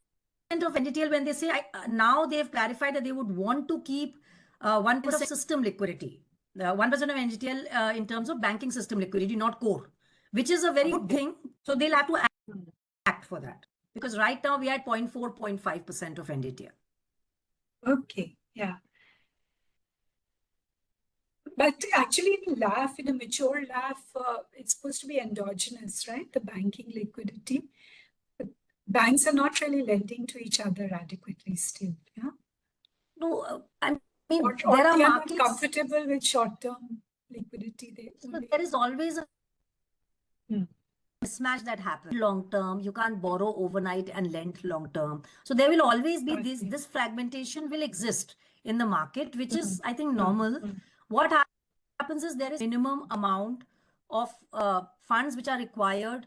of NDTL, when they say, now they've clarified that they would want to keep 1% of system liquidity, 1% of NDTL in terms of banking system liquidity, not core, which is a very good thing. So they'll have to act for that, because right now we are at 0.4, 0.5% of NDTL. Okay, yeah. But actually, in LAF, in a mature LAF, it's supposed to be endogenous, right? The banking liquidity. Banks are not really lending to each other adequately still. Yeah. No, I mean, or there are they are markets not comfortable with short-term liquidity. So there is always a mismatch that happens long term. You can't borrow overnight and lend long term. So there will always be this fragmentation will exist in the market, which is, I think, normal. What happens is, there is minimum amount of funds which are required,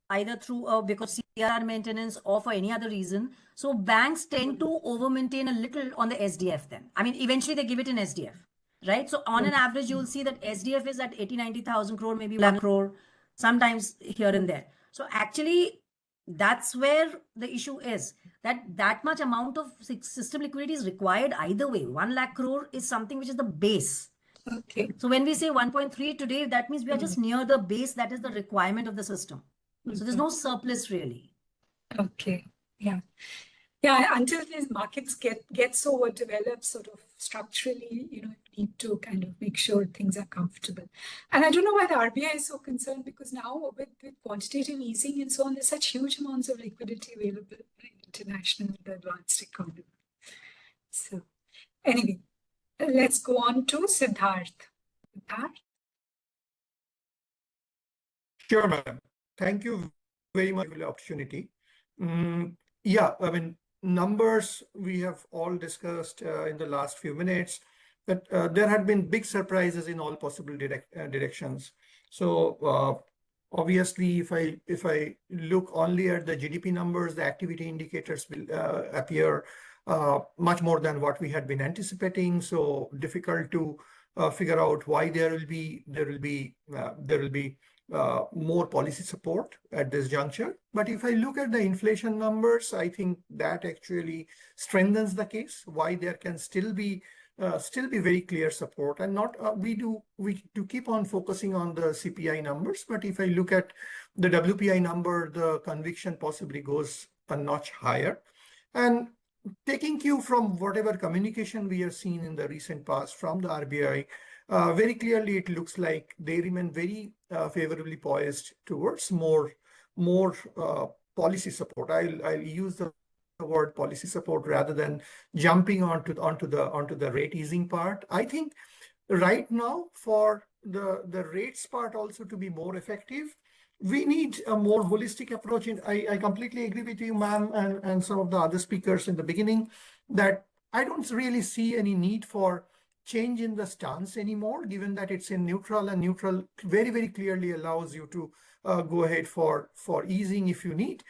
either through because CRR maintenance or for any other reason. So banks tend to over maintain a little on the SDF then. I mean, eventually they give it in SDF, right? So on an average, you will see that SDF is at 80-90,000 crore, maybe 1 crore, sometimes here and there. So actually, that's where the issue is, that much amount of system liquidity is required either way. 1 lakh crore is something which is the base. Okay. So when we say 1.3 today, that means we are just near the base. That is the requirement of the system. So there's no surplus really. Okay. Yeah. Yeah. Until these markets get so developed, sort of structurally, you need to kind of make sure things are comfortable. And I don't know why the RBI is so concerned, because now with quantitative easing and so on, there's such huge amounts of liquidity available in international advanced economy. So anyway, let's go on to Siddharth. Siddharth? Sure, madam. Thank you very much for the opportunity. Yeah, I mean, numbers we have all discussed in the last few minutes, that there had been big surprises in all possible directions. So obviously, if I look only at the GDP numbers, the activity indicators will appear much more than what we had been anticipating. So difficult to figure out why there will be more policy support at this juncture. But if I look at the inflation numbers, I think that actually strengthens the case why there can still be very clear support, and not we do keep on focusing on the CPI numbers. But if I look at the WPI number, the conviction possibly goes a notch higher. And taking cue from whatever communication we have seen in the recent past from the RBI, very clearly it looks like they remain very favorably poised towards more policy support. I'll use the word policy support rather than jumping onto the rate easing part. I think right now, for the rates part also to be more effective, we need a more holistic approach. And I completely agree with you, ma'am, and some of the other speakers in the beginning, that I don't really see any need for change in the stance anymore, given that it's in neutral, and neutral very, very clearly allows you to go ahead for easing if you need.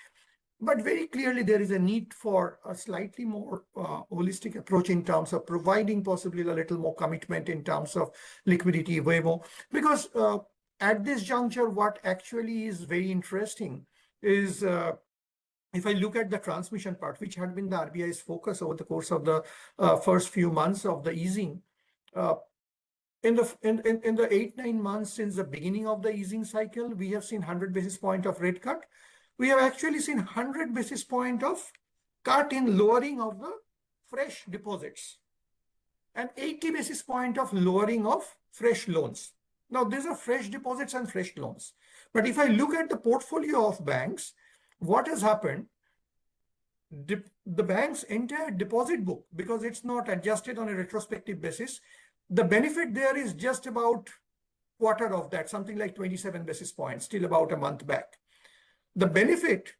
But very clearly, there is a need for a slightly more holistic approach in terms of providing possibly a little more commitment in terms of liquidity waiver. Because at this juncture, what actually is very interesting is if I look at the transmission part, which had been the RBI's focus over the course of the first few months of the easing, in the 8-9 months since the beginning of the easing cycle, we have seen 100 basis point of rate cut. We have actually seen 100 basis point of cut in lowering of the fresh deposits, and 80 basis point of lowering of fresh loans. Now, these are fresh deposits and fresh loans. But if I look at the portfolio of banks, what has happened? The bank's entire deposit book, because it's not adjusted on a retrospective basis, the benefit there is just about quarter of that, something like 27 basis points, still about a month back. The benefit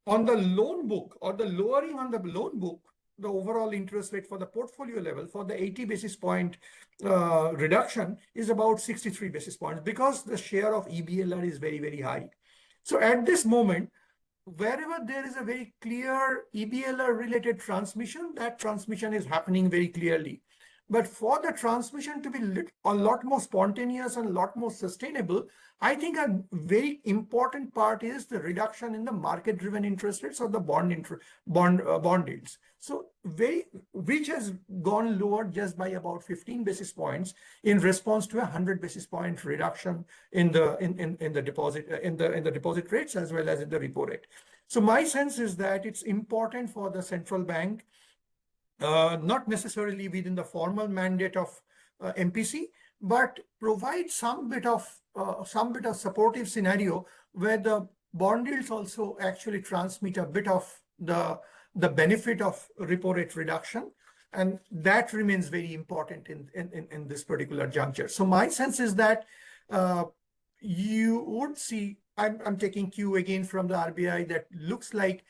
on the loan book, or the lowering on the loan book, the overall interest rate for the portfolio level for the 80 basis point reduction is about 63 basis points, because the share of EBLR is very, very high. So at this moment, wherever there is a very clear EBLR related transmission, that transmission is happening very clearly. But for the transmission to be a lot more spontaneous and a lot more sustainable, I think a very important part is the reduction in the market-driven interest rates or the bond yields. So which has gone lower just by about 15 basis points in response to a 100 basis point reduction in the deposit rates as well as in the repo rate. So my sense is that it's important for the central bank, not necessarily within the formal mandate of MPC, but provide some bit of supportive scenario where the bond yields also actually transmit a bit of the benefit of repo rate reduction, and that remains very important in this particular juncture. So my sense is that you would see, I'm taking cue again from the RBI, that looks like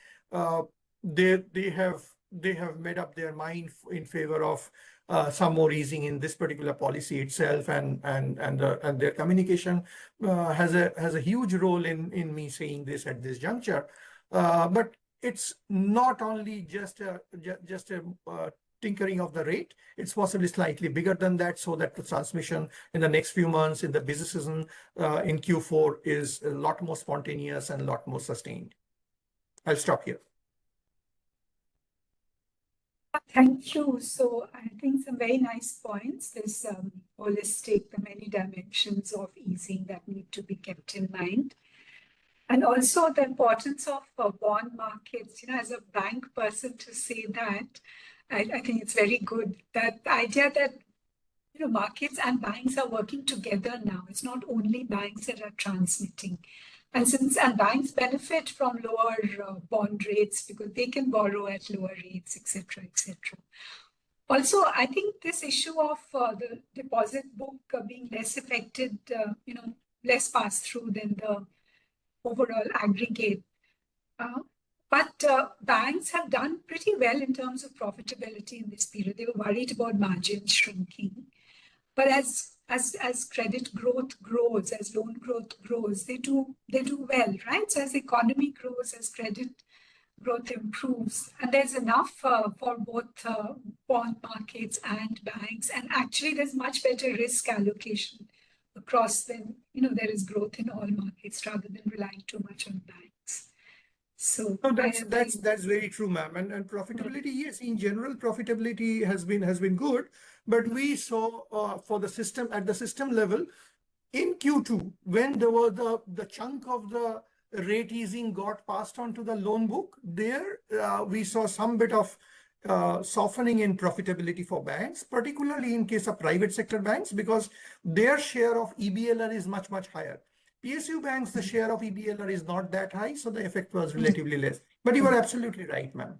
they have made up their mind in favor of some more easing in this particular policy itself, and their communication has a huge role in me saying this at this juncture. But it's not only just a tinkering of the rate, it's possibly slightly bigger than that, so that the transmission in the next few months in the business season in Q4 is a lot more spontaneous and a lot more sustained. I'll stop here. Thank you. So I think some very nice points. This holistic, the many dimensions of easing that need to be kept in mind. And also the importance of bond markets, as a bank person to say that, I think it's very good. That the idea that, markets and banks are working together now. It's not only banks that are transmitting. And banks benefit from lower bond rates because they can borrow at lower rates, etc., etc. Also, I think this issue of the deposit book being less affected, less pass through than the overall aggregate. But banks have done pretty well in terms of profitability in this period. They were worried about margins shrinking. But as credit growth grows, as loan growth grows, they do well, right? So as the economy grows, as credit growth improves, and there's enough for both bond markets and banks, and actually there's much better risk allocation across them, there is growth in all markets rather than relying too much on banks. So No, I agree. that's very true, ma'am. And profitability, yes, in general, profitability has been good, but we saw for the system at the system level in Q2 when there was the chunk of the rate easing got passed on to the loan book. There we saw some bit of softening in profitability for banks, particularly in case of private sector banks, because their share of EBLR is much higher. PSU banks, the share of EBLR is not that high, so the effect was relatively less. But you are absolutely right, ma'am.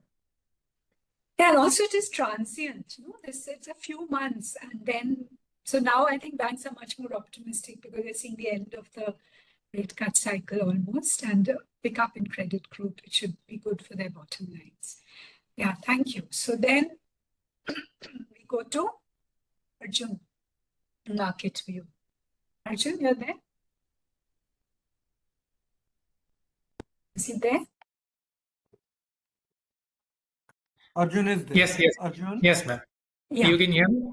Yeah, and also it is transient. It's a few months, and then so now I think banks are much more optimistic because they're seeing the end of the rate cut cycle almost, and pick up in credit growth, which should be good for their bottom lines. Yeah, thank you. So then we go to Arjun, market view. Arjun, you're there? Is he there? Arjun is there. Yes. Arjun? Yes, ma'am. Yeah. You can hear me?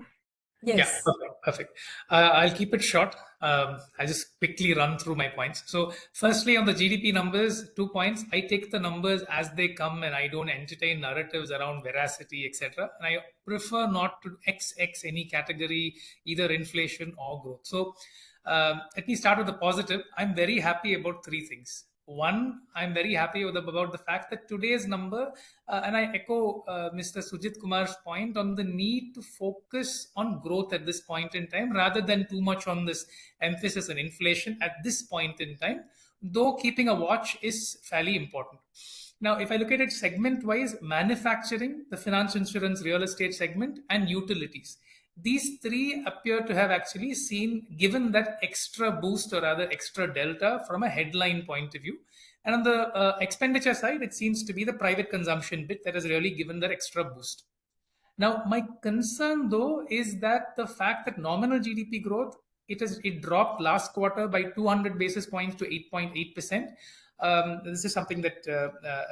Yes. Yeah, perfect. I'll keep it short. I'll just quickly run through my points. So firstly, on the GDP numbers, 2 points. I take the numbers as they come and I don't entertain narratives around veracity, etc. And I prefer not to XX any category, either inflation or growth. So let me start with the positive. I'm very happy about 3 things. One, I'm very happy about the fact that today's number, and I echo Mr. Sujit Kumar's point on the need to focus on growth at this point in time rather than too much on this emphasis on inflation at this point in time, though keeping a watch is fairly important. Now, if I look at it segment-wise, manufacturing, the finance, insurance, real estate segment, and utilities. These 3 appear to have actually given that extra boost or rather extra delta from a headline point of view. And on the expenditure side, it seems to be the private consumption bit that has really given that extra boost. Now, my concern though is that the fact that nominal GDP growth, it dropped last quarter by 200 basis points to 8.8%. This is something that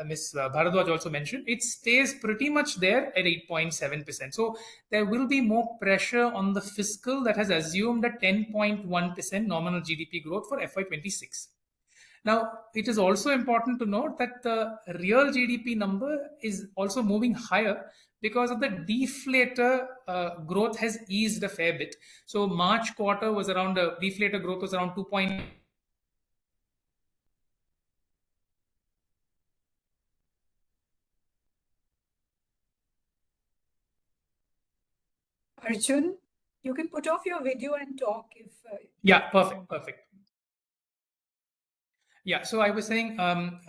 Ms. Bharadwaj also mentioned. It stays pretty much there at 8.7%. So there will be more pressure on the fiscal that has assumed a 10.1% nominal GDP growth for FY26. Now, it is also important to note that the real GDP number is also moving higher because of the deflator growth has eased a fair bit. So March quarter was around, deflator growth was around 2. Arjun, you can put off your video and talk if... Yeah, perfect. Yeah, so I was saying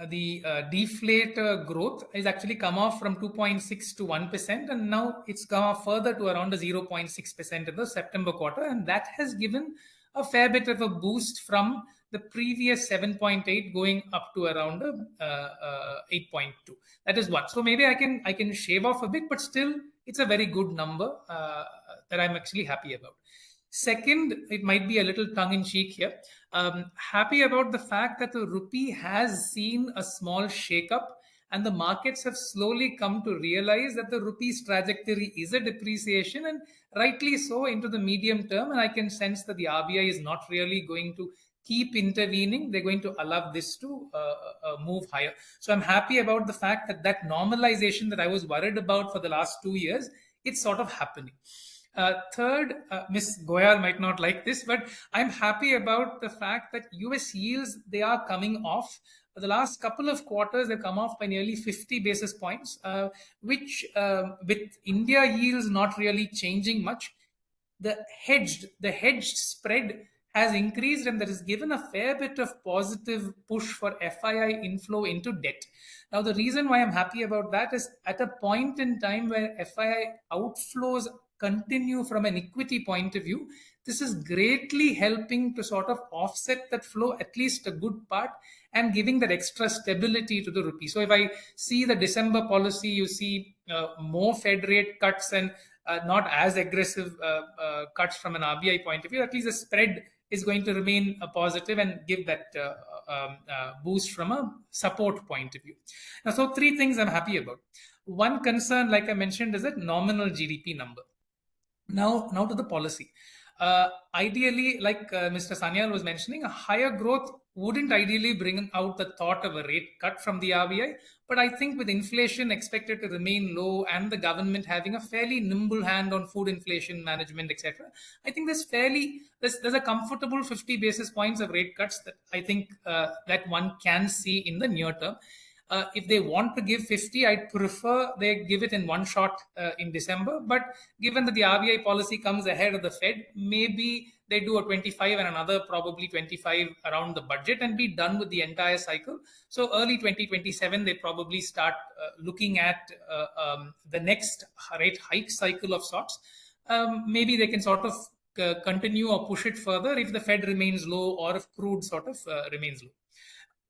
the deflator growth has actually come off from 2.6 to 1%, and now it's come off further to around 0.6% in the September quarter, and that has given a fair bit of a boost from the previous 7.8 going up to around 8.2. That is one. So maybe I can shave off a bit, but still it's a very good number that I'm actually happy about. Second, it might be a little tongue-in-cheek here. Happy about the fact that the rupee has seen a small shake-up and the markets have slowly come to realize that the rupee's trajectory is a depreciation, and rightly so into the medium term. And I can sense that the RBI is not really going to keep intervening. They're going to allow this to move higher. So I'm happy about the fact that normalization that I was worried about for the last 2 years, it's sort of happening. Third, Ms. Goyal might not like this, but I'm happy about the fact that US yields, they are coming off. For the last couple of quarters, they've come off by nearly 50 basis points, which with India yields not really changing much, the hedged spread has increased, and that has given a fair bit of positive push for FII inflow into debt. Now, the reason why I'm happy about that is at a point in time where FII outflows continue from an equity point of view, this is greatly helping to sort of offset that flow, at least a good part, and giving that extra stability to the rupee. So if I see the December policy, you see more Fed rate cuts and not as aggressive cuts from an RBI point of view, at least the spread is going to remain positive and give that boost from a support point of view. Now, so 3 things I'm happy about. One concern, like I mentioned, is that nominal GDP number. Now to the policy. ideally, like Mr. Sanyal was mentioning, a higher growth wouldn't ideally bring out the thought of a rate cut from the RBI. But I think with inflation expected to remain low and the government having a fairly nimble hand on food inflation management, etc., I think there's a comfortable 50 basis points of rate cuts that I think that one can see in the near term. If they want to give 50, I'd prefer they give it in one shot in December. But given that the RBI policy comes ahead of the Fed, maybe they do a 25 and another probably 25 around the budget and be done with the entire cycle. So early 2027, they probably start looking at the next rate hike cycle of sorts. Maybe they can sort of continue or push it further if the Fed remains low or if crude sort of remains low.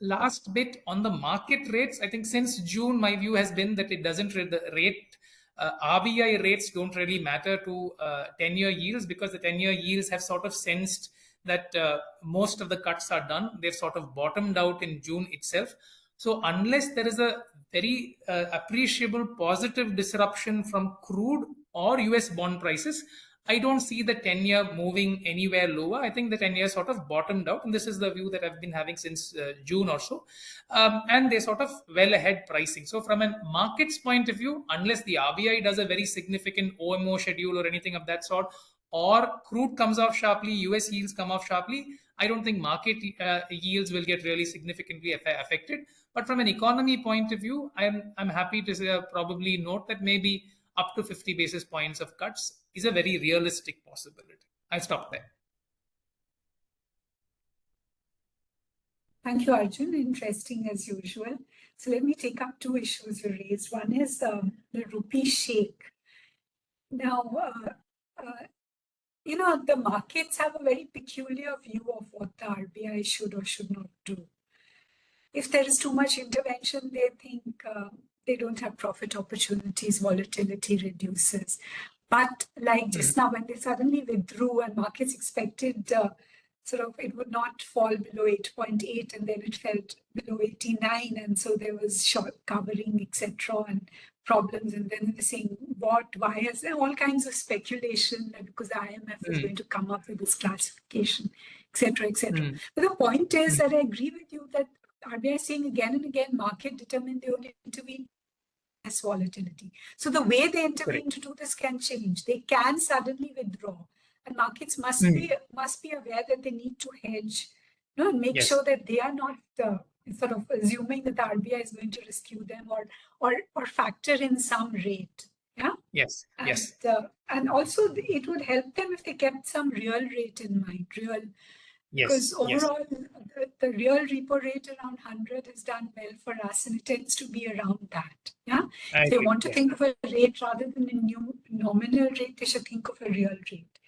Last bit on the market rates, I think since June, my view has been that it doesn't the rate. RBI rates don't really matter to 10-year yields because the 10-year yields have sort of sensed that most of the cuts are done. They've sort of bottomed out in June itself. So unless there is a very appreciable positive disruption from crude or US bond prices, I don't see the 10-year moving anywhere lower. I think the 10-year sort of bottomed out, and this is the view that I've been having since June or so. And they're sort of well ahead pricing. So from a market's point of view, unless the RBI does a very significant OMO schedule or anything of that sort, or crude comes off sharply, US yields come off sharply, I don't think market yields will get really significantly affected. But from an economy point of view, I'm happy to say, probably note that maybe up to 50 basis points of cuts is a very realistic possibility. I'll stop there. Thank you, Arjun. Interesting as usual. So let me take up two issues you raised. One is the rupee shake. Now, the markets have a very peculiar view of what the RBI should or should not do. If there is too much intervention, they think they don't have profit opportunities, volatility reduces. But like just now, when they suddenly withdrew and markets expected it would not fall below 8.8 and then it fell below 89. And so there was short covering, etc. and problems. And then they're saying, why is there all kinds of speculation that because IMF is going to come up with this classification, etc., etc. But the point is that I agree with you that RBI is saying again and again, market determined, they only intervene as volatility. So the way they intervene to do this can change. They can suddenly withdraw, and markets must be aware that they need to hedge, and make sure that they are not sort of assuming that the RBI is going to rescue them or factor in some rate. Yeah. Yes. And, yes. And also it would help them if they kept some real rate in mind. Because overall, the real repo rate around 100 has done well for us, and it tends to be around that. Yeah, if they want to think of a rate rather than a new nominal rate, they should think of a real rate.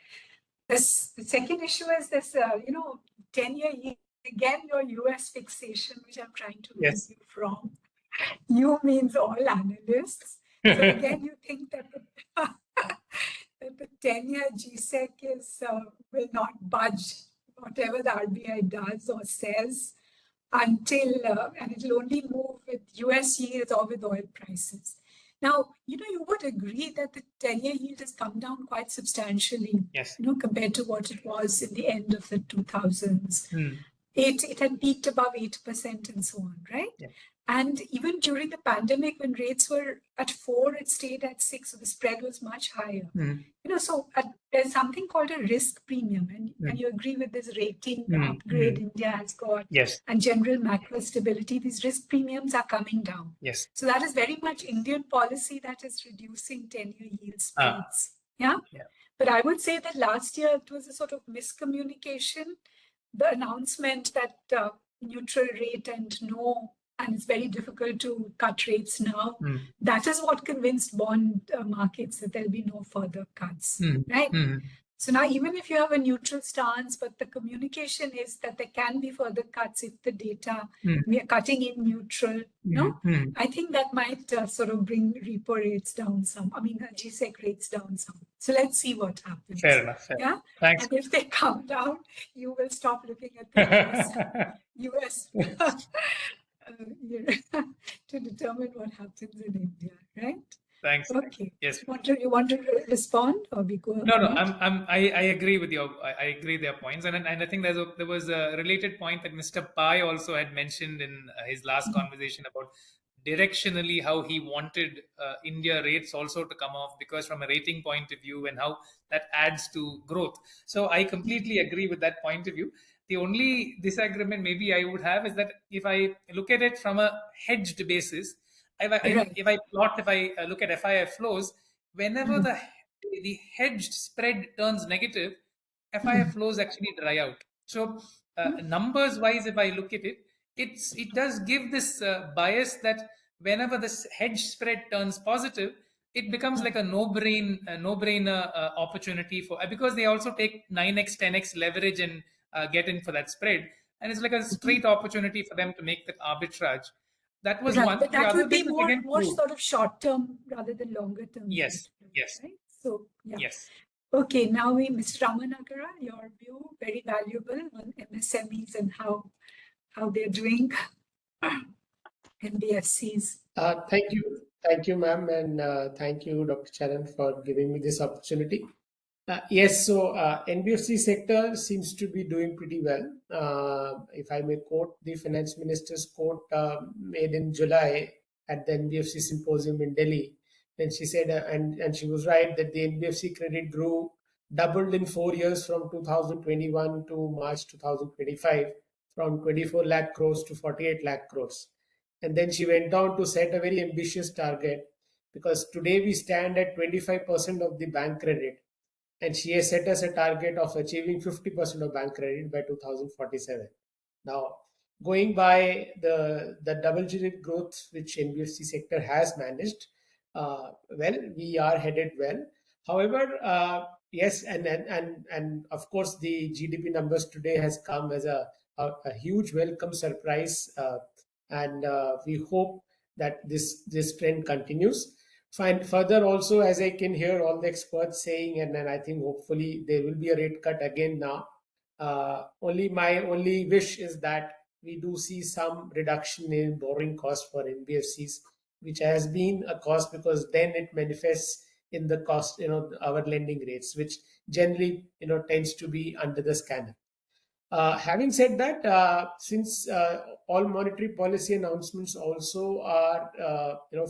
The second issue is this, 10-year yield. Again, your US fixation, which I'm trying to remove you from. You means all analysts. So again, you think that the 10-year GSEC will not budge, whatever the RBI does or says, until, and it will only move with US yields or with oil prices. Now, you would agree that the 10-year yield has come down quite substantially, compared to what it was in the end of the 2000s. It had peaked above 8% and so on, right? Yeah. And even during the pandemic, when rates were at 4, it stayed at 6, so the spread was much higher. So there's something called a risk premium, and you agree with this rating upgrade India has got, and general macro stability. These risk premiums are coming down. Yes. So that is very much Indian policy that is reducing 10-year yield spreads. Yeah. But I would say that last year it was a sort of miscommunication. The announcement that neutral rate and it's very difficult to cut rates now. That is what convinced bond markets that there'll be no further cuts, right? So now, even if you have a neutral stance, but the communication is that there can be further cuts if the data, we are cutting in neutral, I think that might sort of bring repo rates down some, GSEC rates down some. So let's see what happens. Fair enough. Yeah. Thanks. And if they come down, you will stop looking at the US to determine what happens in India, right? Thanks. Okay. Yes. You want to respond or we go? No, ahead? I agree with your, I agree their points. And I think there was a related point that Mr. Pai also had mentioned in his last conversation about directionally how he wanted India rates also to come off, because from a rating point of view and how that adds to growth. So I completely agree with that point of view. The only disagreement maybe I would have is that if I look at it from a hedged basis, if I look at FII flows, whenever the hedged spread turns negative, FII flows actually dry out. So numbers wise, if I look at it, it does give this bias that whenever this hedge spread turns positive, it becomes like a no-brainer opportunity for, because they also take 9x 10x leverage and get in for that spread, and it's like a straight opportunity for them to make that arbitrage. That was Right, one. but The that other would be thing is more again true. sort of short term rather than longer term. Yes, yes, right? So yeah. yes. Okay, now Mr. Ramanagara, your view, very valuable on MSMEs and how they're doing, NBFCs. Thank you, ma'am, and thank you, Dr. Charan, for giving me this opportunity. Yes, so NBFC sector seems to be doing pretty well. If I may quote the finance minister's quote made in July at the NBFC symposium in Delhi, then she said, and she was right, that the NBFC credit grew, doubled in 4 years from 2021 to March 2025, from 24 lakh crores to 48 lakh crores. And then she went on to set a very ambitious target, because today we stand at 25% of the bank credit, and she has set us a target of achieving 50% of bank credit by 2047. Now, going by the double-digit growth which NBFC sector has managed, well, we are headed well. However, yes, and of course, the GDP numbers today has come as a huge welcome surprise, and we hope that this trend continues. Find further also, as I can hear all the experts saying, and then I think hopefully there will be a rate cut again now. Only my only wish is that we do see some reduction in borrowing costs for NBFCs, which has been a cost, because then it manifests in the cost, our lending rates, which generally, tends to be under the scanner. Having said that, since all monetary policy announcements also are,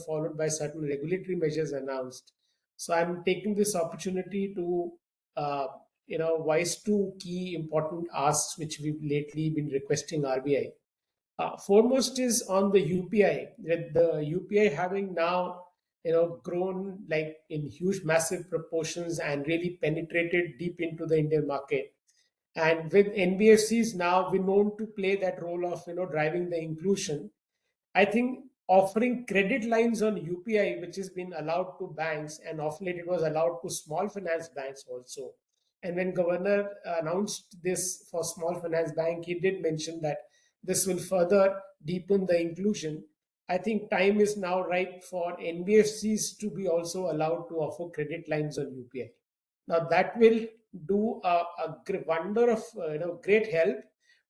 followed by certain regulatory measures announced, so I'm taking this opportunity to, voice two key important asks which we've lately been requesting RBI. Foremost is on the UPI. With the UPI having now, grown like in huge, massive proportions and really penetrated deep into the Indian market. And with NBFCs now we're known to play that role of driving the inclusion. I think offering credit lines on UPI, which has been allowed to banks, and of late it was allowed to small finance banks also. And when Governor announced this for small finance bank, he did mention that this will further deepen the inclusion. I think time is now right for NBFCs to be also allowed to offer credit lines on UPI. Now that will do a wonder of great help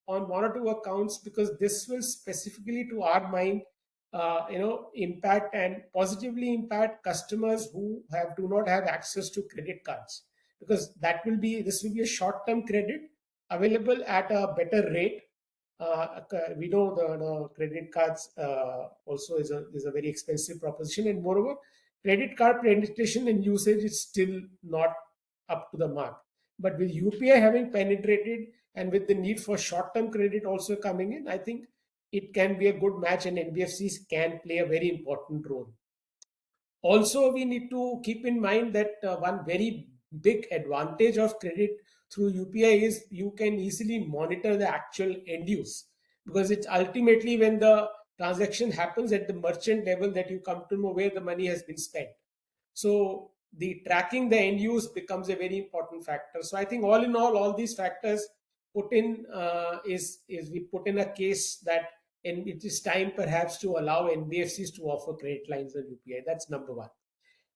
on one or two accounts, because this will specifically, to our mind, impact and positively impact customers who do not have access to credit cards, because this will be a short term credit available at a better rate. We know the credit cards also is a very expensive proposition, and moreover, credit card penetration and usage is still not up to the mark. But with UPI having penetrated, and with the need for short-term credit also coming in, I think it can be a good match, and NBFCs can play a very important role. Also, we need to keep in mind that one very big advantage of credit through UPI is you can easily monitor the actual end use, because it's ultimately when the transaction happens at the merchant level that you come to know where the money has been spent. So the tracking the end use becomes a very important factor. So I think all in all these factors put in is we put in a case that, and it is time perhaps to allow NBFCs to offer credit lines on UPI. That's number one.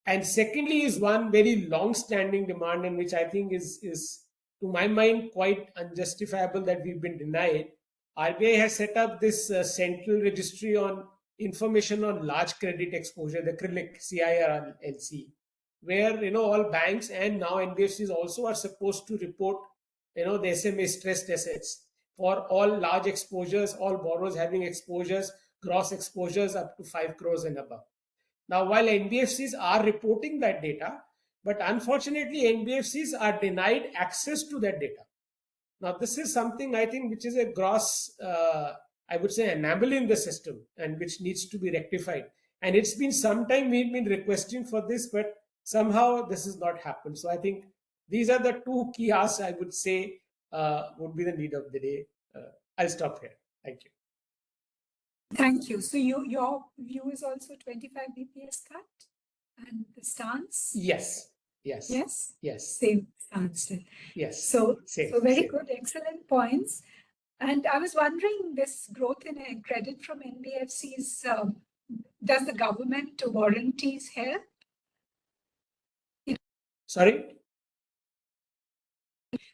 And secondly is one very long-standing demand, and which I think is to my mind quite unjustifiable, that we've been denied. RBI has set up this central registry on information on large credit exposure, the CIRLC, where all banks and now NBFCs also are supposed to report the SMA stressed assets for all large exposures, all borrowers having exposures, gross exposures up to 5 crores and above. Now, while NBFCs are reporting that data, but unfortunately, NBFCs are denied access to that data. Now, this is something I think which is a gross, I would say, anomaly in the system and which needs to be rectified. And it's been some time we've been requesting for this, but somehow this has not happened. So I think these are the two key asks I would say would be the need of the day. I'll stop here. Thank you. Thank you. So your view is also 25 BPS cut and the stance? Yes. Yes. Yes? Yes. Same stance. Yes. So Same, very same. good, excellent points. And I was wondering, this growth in credit from NBFCs, does the government warranties help? Sorry?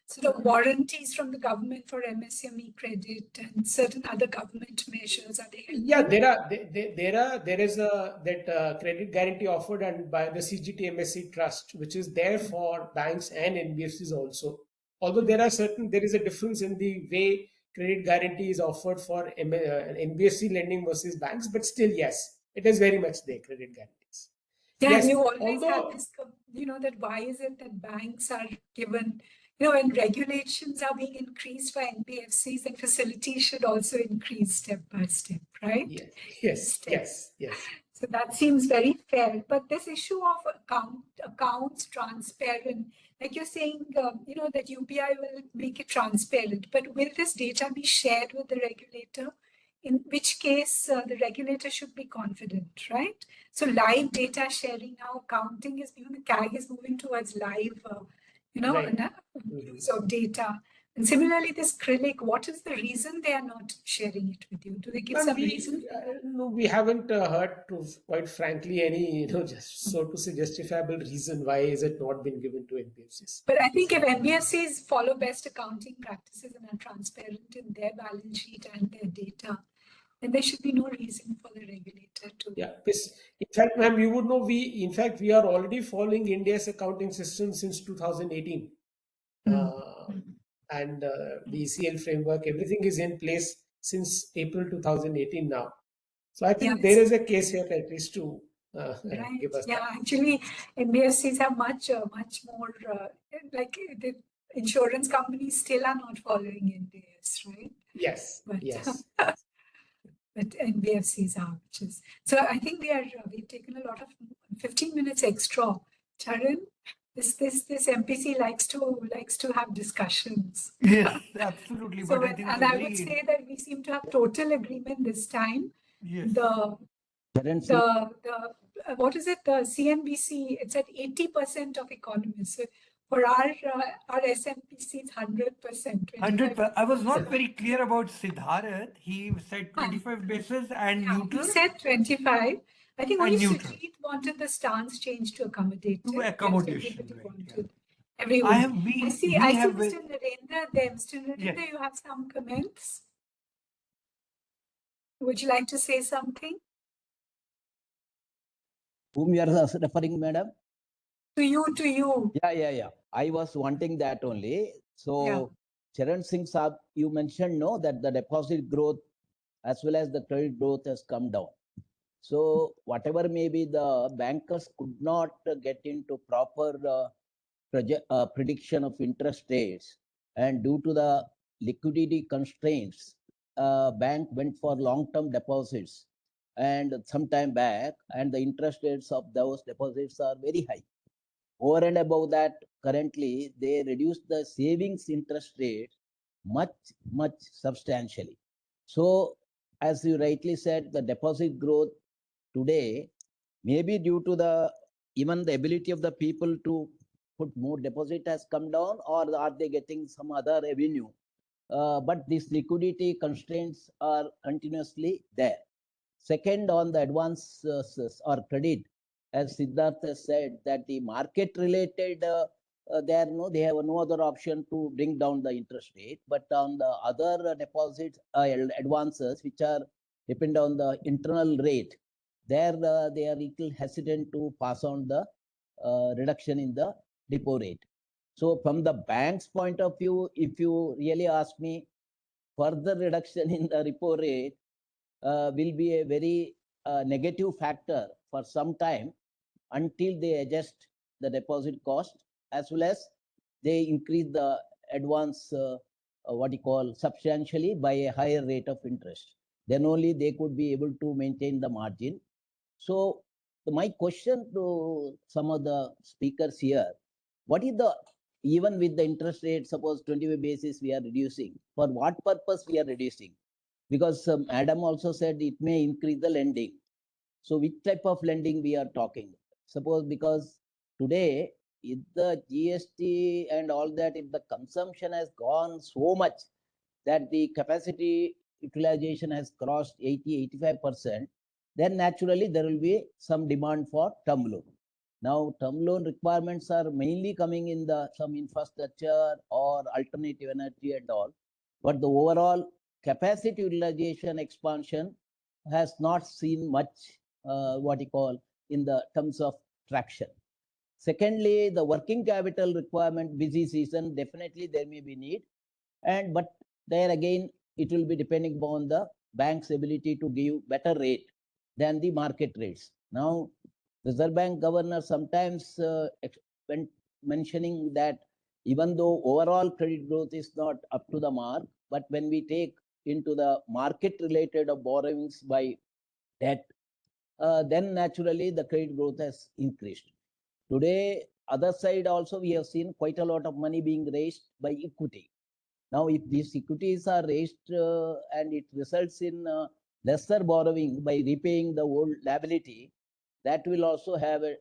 So the warranties from the government for MSME credit and certain other government measures, are they helping? Yeah, there is that credit guarantee offered and by the CGT MSC Trust, which is there for banks and NBFCs also. Although there is a difference in the way credit guarantee is offered for NBFC lending versus banks, but still, yes, it is very much there, credit guarantees. Yeah, Yes, and you always although- have this, that why is it that banks are given, when regulations are being increased for NBFCs, and facilities should also increase step by step, right? Yes. So that seems very fair. But this issue of accounts transparent, like you're saying, that UPI will make it transparent, but will this data be shared with the regulator? In which case, the regulator should be confident, right? So live data sharing now, accounting is, the CAG is moving towards live, Right. use of data. And similarly, this acrylic, what is the reason they are not sharing it with you? Do they give some reason? No, we haven't heard, quite frankly, any, just so to say, justifiable reason why is it not been given to NBFCs. But I think if NBFCs follow best accounting practices and are transparent in their balance sheet and their data, then there should be no reason for the regulator to. Yeah, in fact, ma'am, you would know we are already following India's accounting system since 2018. And the ECL framework, everything is in place since April 2018 now. So I think there is a case here at least to give us. Yeah, actually, NBFCs have much more, like the insurance companies still are not following NDS, right? Yes, yes. But NBFCs are, so I think we've taken a lot of 15 minutes extra. Charan, this MPC likes to have discussions. Yes, absolutely. So, but I think I would say that we seem to have total agreement this time. Yes. What is it? The CNBC, it's at 80% of economists. So for our SMPC, it's 100%. 100%. I was not very clear about Siddharth. He said 25 basis and neutral. He said 25. I think only neutral. Sujit wanted the stance change to accommodate. To accommodation. Everybody Right, wanted. Everyone. I see have Mr. Narendra there. Mr. Narendra, Yes. you have some comments? Would you like to say something? Whom you are referring, madam? To you. Yeah. I was wanting that only. So, Charan Singh Saab, you mentioned that the deposit growth as well as the credit growth has come down. So, whatever maybe the bankers could not get into proper prediction of interest rates, and due to the liquidity constraints, bank went for long-term deposits and some time back, and the interest rates of those deposits are very high. Over and above that, currently they reduced the savings interest rate much substantially. So, as you rightly said, the deposit growth today may be due to even the ability of the people to put more deposit has come down, or are they getting some other avenue? But these liquidity constraints are continuously there. Second, on the advances or credit, as Siddhartha said, that the market related, they have no other option to bring down the interest rate. But on the other deposits, advances, which are depend on the internal rate, there they are little hesitant to pass on the reduction in the repo rate. So from the bank's point of view, if you really ask me, further reduction in the repo rate will be a very negative factor for some time until they adjust the deposit cost, as well as they increase the advance what you call substantially by a higher rate of interest. Then only they could be able to maintain the margin. So my question to some of the speakers here, what is the, even with the interest rate, suppose 25 basis we are reducing, for what purpose we are reducing? Because Adam also said it may increase the lending. So which type of lending we are talking? Suppose because today, if the GST and all that, if the consumption has gone so much that the capacity utilization has crossed 80-85%, then naturally there will be some demand for term loan. Now, term loan requirements are mainly coming in the some infrastructure or alternative energy and all, but the overall capacity utilization expansion has not seen much what you call in the terms of traction. Secondly, the working capital requirement, busy season, definitely there may be need, and but there again it will be depending upon the bank's ability to give better rate than the market rates. Now, Reserve Bank governor sometimes when mentioning that even though overall credit growth is not up to the mark, but when we take into the market related borrowings by debt, then naturally the credit growth has increased. Today, other side also we have seen quite a lot of money being raised by equity. Now, if these equities are raised and it results in lesser borrowing by repaying the old liability, that will also have a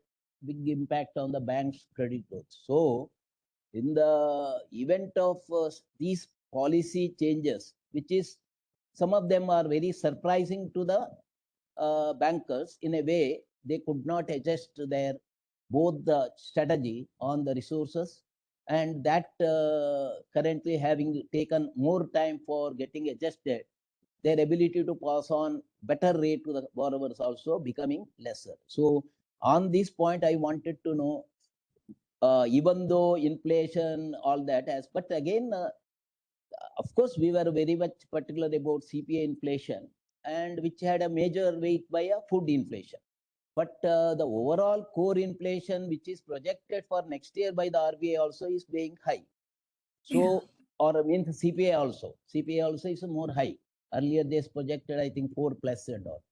big impact on the bank's credit growth. So, in the event of these policy changes, which is some of them are very surprising to the bankers in a way, they could not adjust their both the strategy on the resources and that currently having taken more time for getting adjusted, their ability to pass on better rate to the borrowers also becoming lesser. So on this point, I wanted to know, even though inflation, all that has, but again, of course, we were very much particular about CPI inflation, and which had a major weight by a food inflation. But the overall core inflation, which is projected for next year by the RBI, also is being high. So, or means CPI also is more high. Earlier, they projected, I think, 4+ and all.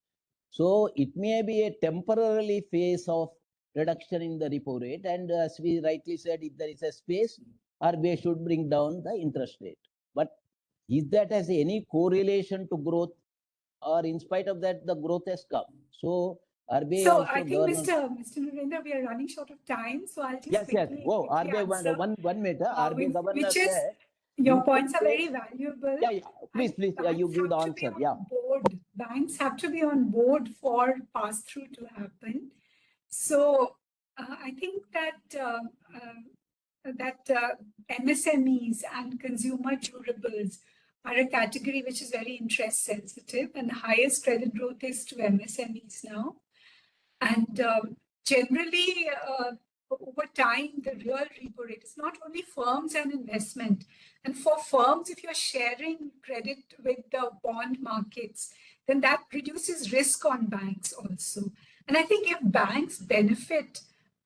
So, it may be a temporarily phase of reduction in the repo rate. And as we rightly said, if there is a space, RBI should bring down the interest rate. But is that has any correlation to growth, or in spite of that, the growth has come? So, RBI so also I think, Mr. Narendra, we are running short of time. So I'll just quickly RBI answer, one minute. RBI governor which is, said, your points are very valuable. Please, you give the answer. Board. Banks have to be on board for pass-through to happen. So I think that MSMEs and consumer durables are a category which is very interest sensitive, and the highest credit growth is to MSMEs now. And generally, over time, the real repo rate is not only firms and investment. And for firms, if you're sharing credit with the bond markets, then that reduces risk on banks also. And I think if banks benefit,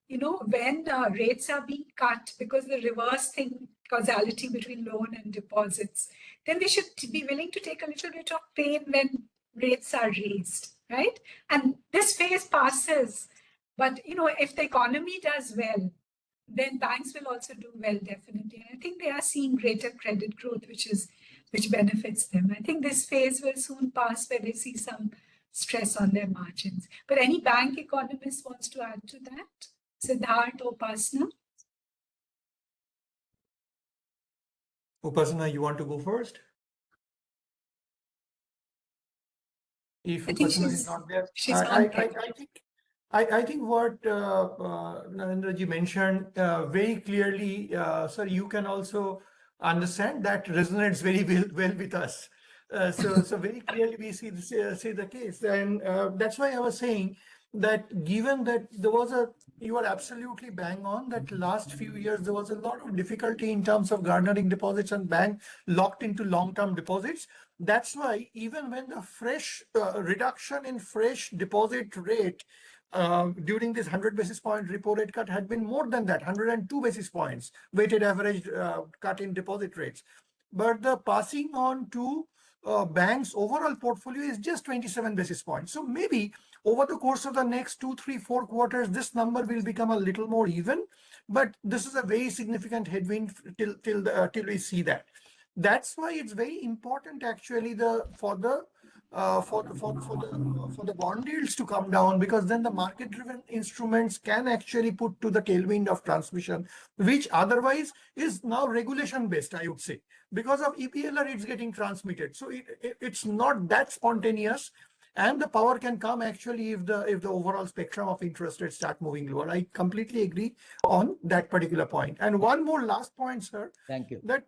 when rates are being cut, because the reverse thing, causality between loan and deposits, then they should be willing to take a little bit of pain when rates are raised, right? And this phase passes. But, if the economy does well, then banks will also do well, definitely. And I think they are seeing greater credit growth, which benefits them. I think this phase will soon pass where they see some stress on their margins. But any bank economist wants to add to that? Siddharth or Upasana? Upasana, you want to go first? If Upasana is not there, I think what Narendraji mentioned very clearly, sir, you can also understand that resonates very well with us. So very clearly we see the case, and that's why I was saying that given that you are absolutely bang on that last few years there was a lot of difficulty in terms of garnering deposits and bank locked into long-term deposits. That's why even when the fresh reduction in fresh deposit rate during this 100 basis point repo rate cut had been more than that, 102 basis points weighted average cut in deposit rates. But the passing on to bank's overall portfolio is just 27 basis points. So maybe over the course of the next 2, 3, 4 quarters, this number will become a little more even. But this is a very significant headwind till we see that. That's why it's very important actually for the bond yields to come down, because then the market driven instruments can actually put to the tailwind of transmission, which otherwise is now regulation based, I would say, because of EPLR it's getting transmitted. So it's not that spontaneous, and the power can come actually if the overall spectrum of interest rates start moving lower. I completely agree on that particular point. And one more last point, sir. Thank you. That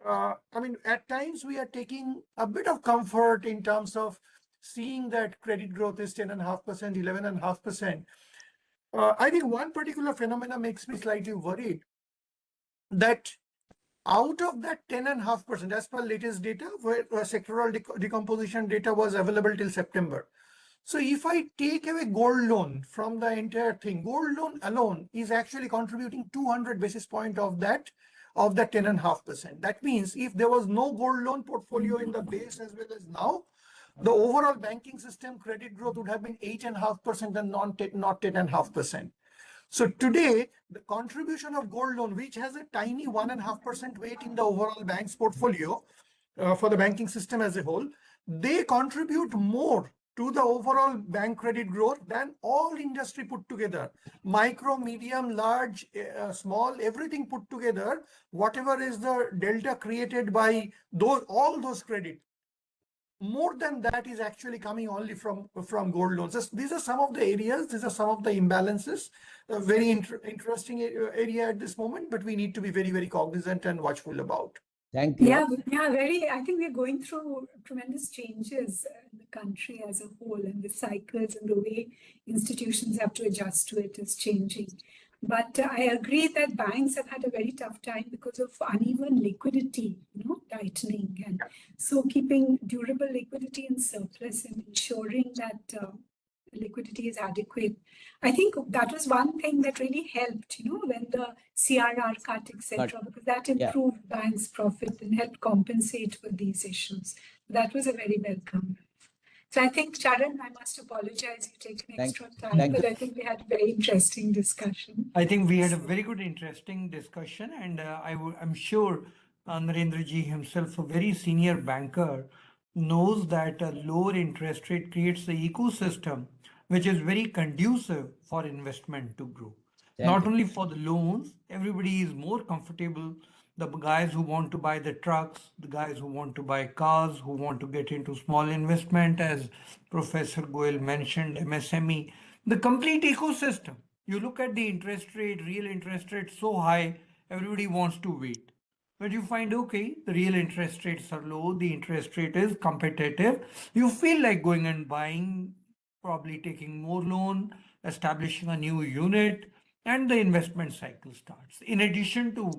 I mean, at times we are taking a bit of comfort in terms of seeing that credit growth is 10.5%, 11.5%. I think one particular phenomena makes me slightly worried that out of that 10.5%, as per latest data, where sectoral decomposition data was available till September. So if I take away gold loan from the entire thing, gold loan alone is actually contributing 200 basis points of that 10.5%. That means if there was no gold loan portfolio in the base as well as now, the overall banking system credit growth would have been 8.5% and not 10.5%. So today, the contribution of gold loan, which has a tiny 1.5% weight in the overall bank's portfolio for the banking system as a whole, they contribute more to the overall bank credit growth than all industry put together. Micro, medium, large, small, everything put together, whatever is the delta created by all those credit, more than that is actually coming only from gold loans. These are some of the areas, these are some of the imbalances. A very interesting area at this moment, but we need to be very, very cognizant and watchful about. Thank you. Yeah, I think we're going through tremendous changes in the country as a whole, and the cycles and the way institutions have to adjust to it is changing. But I agree that banks have had a very tough time because of uneven liquidity, tightening. And so keeping durable liquidity in surplus and ensuring that liquidity is adequate. I think that was one thing that really helped, when the CRR cut, etc., because that improved banks' profit and helped compensate for these issues. That was a very welcome. So I think, Charan, I must apologize you've taken extra time, but I think we had a very interesting discussion. I think we had a very good, interesting discussion, and I'm sure Narendra ji himself, a very senior banker, knows that a lower interest rate creates the ecosystem which is very conducive for investment to grow. Not only for the loans, everybody is more comfortable. The guys who want to buy the trucks, the guys who want to buy cars, who want to get into small investment, as Professor Goel mentioned, MSME, the complete ecosystem. You look at the interest rate, real interest rate so high, everybody wants to wait. But you find, okay, the real interest rates are low, the interest rate is competitive. You feel like going and buying, probably taking more loan, establishing a new unit, and the investment cycle starts. In addition to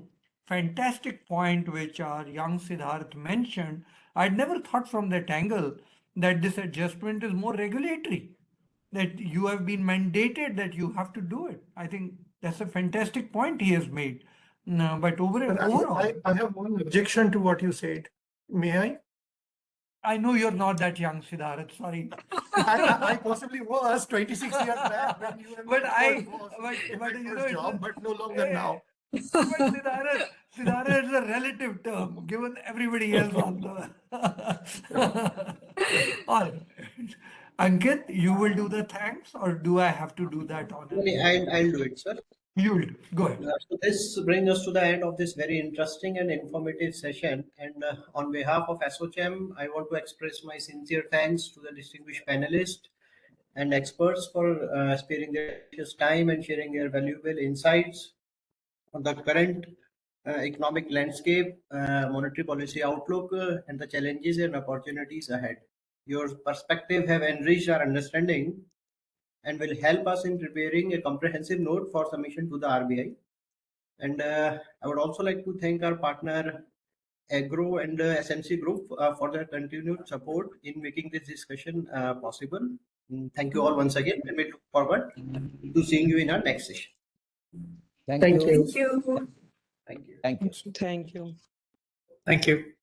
fantastic point which our young Siddharth mentioned, I'd never thought from that angle that this adjustment is more regulatory, that you have been mandated that you have to do it. I think that's a fantastic point he has made. No, but overall, I have one objection to what you said. May I? I know you're not that young, Siddharth. Sorry. I possibly was 26 years back when you but job, but no longer now. But Siddharth is a relative term, given everybody else on the. All right. Ankit, you will do the thanks, or do I have to do that on it? I'll do it, sir. You'll do. Go ahead. So this brings us to the end of this very interesting and informative session. And on behalf of ASSOCHAM, I want to express my sincere thanks to the distinguished panelists and experts for sparing their precious time and sharing their valuable insights on the current economic landscape, monetary policy outlook, and the challenges and opportunities ahead. Your perspective have enriched our understanding and will help us in preparing a comprehensive note for submission to the RBI. And I would also like to thank our partner EGROW and SMC Group for their continued support in making this discussion possible. Thank you all once again, and we look forward to seeing you in our next session. Thank Thank you. you. Thank you. Thank you. Thank you. Thank you. Thank you.